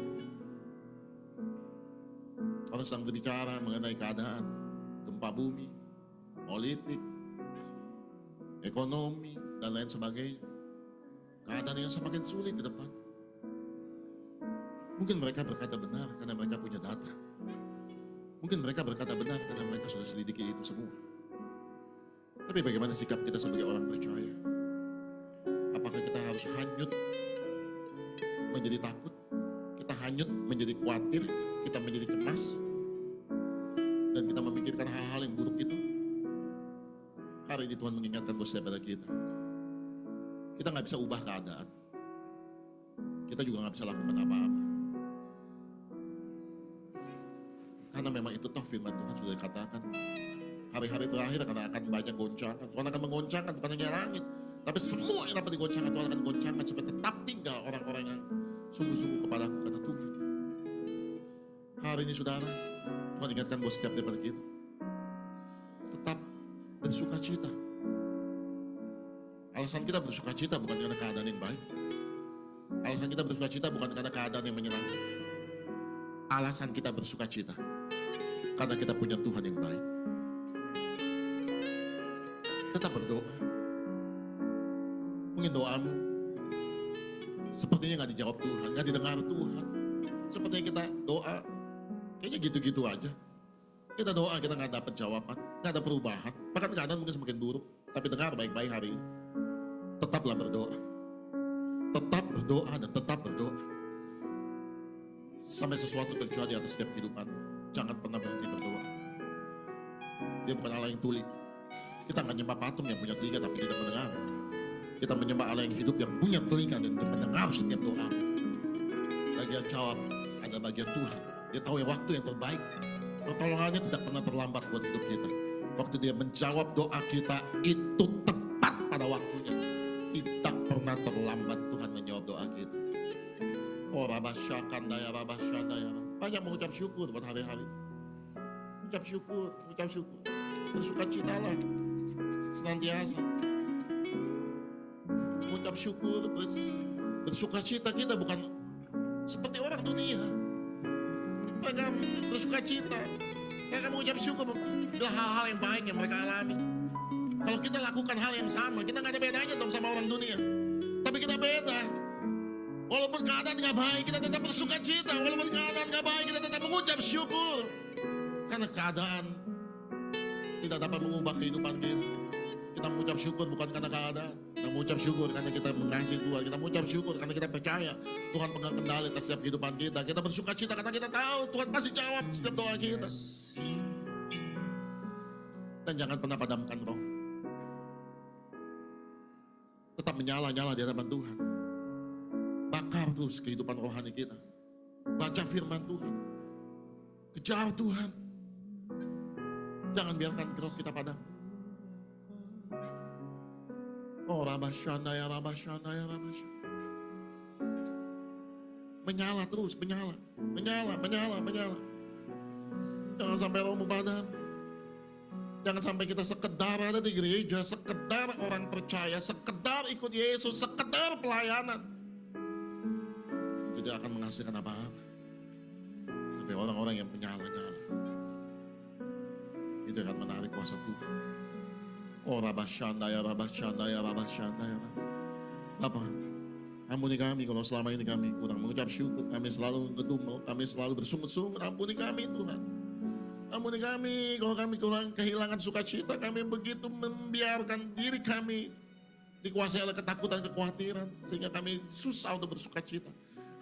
Orang sedang berbicara mengenai keadaan, gempa bumi, politik, ekonomi, dan lain sebagainya. Keadaan yang semakin sulit ke depan. Mungkin mereka berkata benar karena mereka punya data. Mungkin mereka berkata benar karena mereka sudah selidiki itu semua. Tapi bagaimana sikap kita sebagai orang percaya? Apakah kita harus hanyut menjadi takut? Kita hanyut menjadi khawatir? Kita menjadi cemas? Dan kita memikirkan hal-hal yang buruk itu? Hari ini Tuhan mengingatkan buat setiap kita. Kita nggak bisa ubah keadaan. Kita juga nggak bisa lakukan apa-apa. Karena memang itu toh firman Tuhan sudah dikatakan. Hari-hari terakhir akan banyak goncangan. Tuhan akan menggoncangkan bukan hanya langit. Tapi semua yang dapat digoncangkan, Tuhan akan goncangkan supaya tetap tinggal orang-orang yang sungguh-sungguh kepadaku, kata Tuhan. Hari ini saudara, Tuhan ingatkan buat setiap daripada kita. Tetap bersuka cita. Alasan kita bersuka cita bukan karena keadaan yang baik. Alasan kita bersuka cita bukan karena keadaan yang menyenangkan. Alasan kita bersuka cita karena kita punya Tuhan yang baik. Tetap berdoa. Mungkin doamu sepertinya gak dijawab Tuhan, gak didengar Tuhan. Sepertinya kita doa kayaknya gitu-gitu aja. Kita doa kita gak dapat jawaban, gak ada perubahan. Bahkan keadaan mungkin semakin buruk. Tapi dengar baik-baik hari ini. Tetaplah berdoa. Tetap berdoa dan tetap berdoa. Sampai sesuatu terjadi atas setiap kehidupan. Jangan pernah berhenti berdoa. Dia bukan Allah yang tuli. Kita nggak nyembah patung yang punya telinga tapi tidak mendengar. Kita menyembah Allah yang hidup yang punya telinga dan mendengar setiap doa. Bagian jawab ada bagian Tuhan. Dia tahu yang waktu yang terbaik. Pertolongannya tidak pernah terlambat buat hidup kita. Waktu dia menjawab doa kita itu tepat pada waktunya. Tidak pernah terlambat Tuhan menjawab doa kita. Oh rabasyakandaya rabasyandaya. Banyak mengucap syukur buat hari-hari. Ucap syukur, ucap syukur. Bersukacitalah senantiasa. Mengucap syukur, bersukacita kita bukan seperti orang dunia. Mereka bersukacita. Mereka mengucap syukur bila hal-hal yang baik yang mereka alami. Kalau kita lakukan hal yang sama, kita nggak ada bedanya dong sama orang dunia. Tapi kita beda. Walaupun keadaan nggak baik, kita tetap bersukacita. Walaupun keadaan nggak baik, kita tetap mengucap syukur. Karena keadaan tidak dapat mengubah kehidupan kita. Kita mengucap syukur bukan karena keadaan. Kita mengucap syukur karena kita mengasihi Tuhan. Kita mengucap syukur karena kita percaya Tuhan pegang kendali atas setiap kehidupan kita. Kita bersukacita karena kita tahu Tuhan pasti jawab setiap doa kita. Dan jangan pernah padamkan roh. Tetap menyala-nyala di hadapan Tuhan. Bakar terus kehidupan rohani kita. Baca firman Tuhan. Kejar Tuhan. Jangan biarkan roh kita padam. Oh rabasyana ya rabasyana ya rabasyana. Menyala terus, menyala. Menyala, menyala, menyala. Jangan sampai rohmu padam. Jangan sampai kita sekedar ada di gereja, sekedar orang percaya, sekedar ikut Yesus, sekedar pelayanan. Tidak akan menghasilkan apa-apa. Sampai orang-orang yang menyala-nyala. Itu akan menarik kuasa Tuhan. Oh rabasyanda ya rabasyanda ya rabasyanda ya rabasyanda. Bapa, ampuni kami kalau selama ini kami kurang mengucap syukur. Kami selalu ngedumel, kami selalu bersungut-sungut. Ampuni kami Tuhan. Ampuni kami kalau kami kurang kehilangan sukacita. Kami begitu membiarkan diri kami dikuasai oleh ketakutan, kekhawatiran. Sehingga kami susah untuk bersukacita.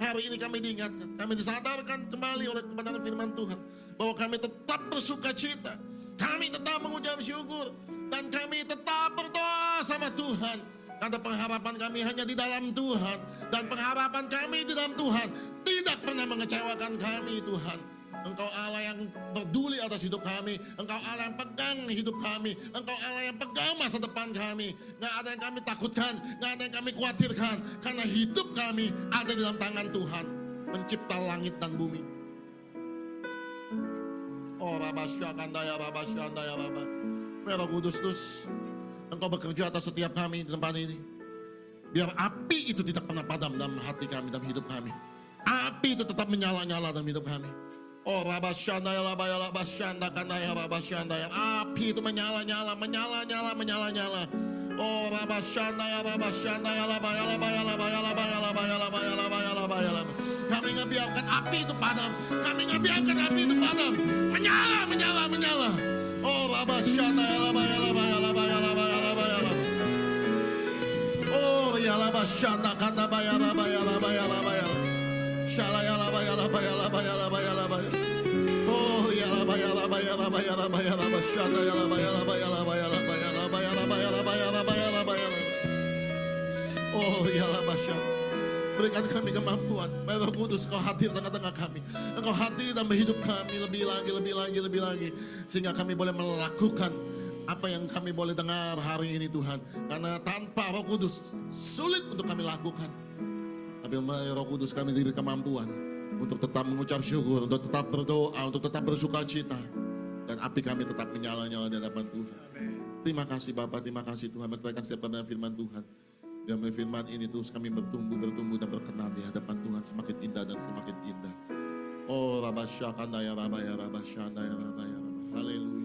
Hari ini kami diingatkan, kami disadarkan kembali oleh kebenaran firman Tuhan. Bahwa kami tetap bersukacita. Kami tetap mengucap syukur. Dan kami tetap berdoa sama Tuhan. Karena pengharapan kami hanya di dalam Tuhan. Dan pengharapan kami di dalam Tuhan tidak pernah mengecewakan kami, Tuhan. Engkau Allah yang peduli atas hidup kami. Engkau Allah yang pegang hidup kami. Engkau Allah yang pegang masa depan kami. Gak ada yang kami takutkan, gak ada yang kami khawatirkan. Karena hidup kami ada di dalam tangan Tuhan, pencipta langit dan bumi. Oh Rabasyakandaya, Rabasyandaya, Rabba. Roh Kudus, Engkau bekerja atas setiap kami di tempat ini. Biar api itu tidak pernah padam dalam hati kami, dalam hidup kami. Api itu tetap menyala-nyala dalam hidup kami. Oh Rabasyandaya, Rabasyandakandaya, Rabasyandaya. Api itu menyala-nyala, menyala-nyala, menyala-nyala. Oh Rabasyandaya, Rabasyandaya, Rabayala. Kami nggak biarkan api itu padam. Kami nggak biarkan api itu padam. Menyala, menyala, menyala. Oh Rabasyandaya, Rabayala. Oh Yala Basyandakandaya, Rabayala. Shalayala bayala bayala bayala bayala bayala. Oh yala bayala bayala bayala bayala basyanda yala bayala bayala bayala bayala bayala bayala bayala bayala bayala. Oh yala basyanda. Berikan kami kemampuan. Roh Kudus, Engkau hadir tengah-tengah kami. Engkau hadir dalam hidup kami lebih lagi. Sehingga kami boleh melakukan apa yang kami boleh dengar hari ini, Tuhan. Karena tanpa Roh Kudus sulit untuk kami lakukan. Tapi Roh Kudus kami diberi kemampuan untuk tetap mengucap syukur, untuk tetap berdoa, untuk tetap bersuka cita. Dan api kami tetap menyala-nyala di hadapan Tuhan. Terima kasih Bapak, terima kasih Tuhan. Berkatakan setiap kebenaran firman Tuhan. Dan melalui firman ini terus kami bertumbuh dan berkenan di hadapan Tuhan. Semakin indah dan semakin indah. Oh Rabasyakandaya, Rabaya. Haleluya.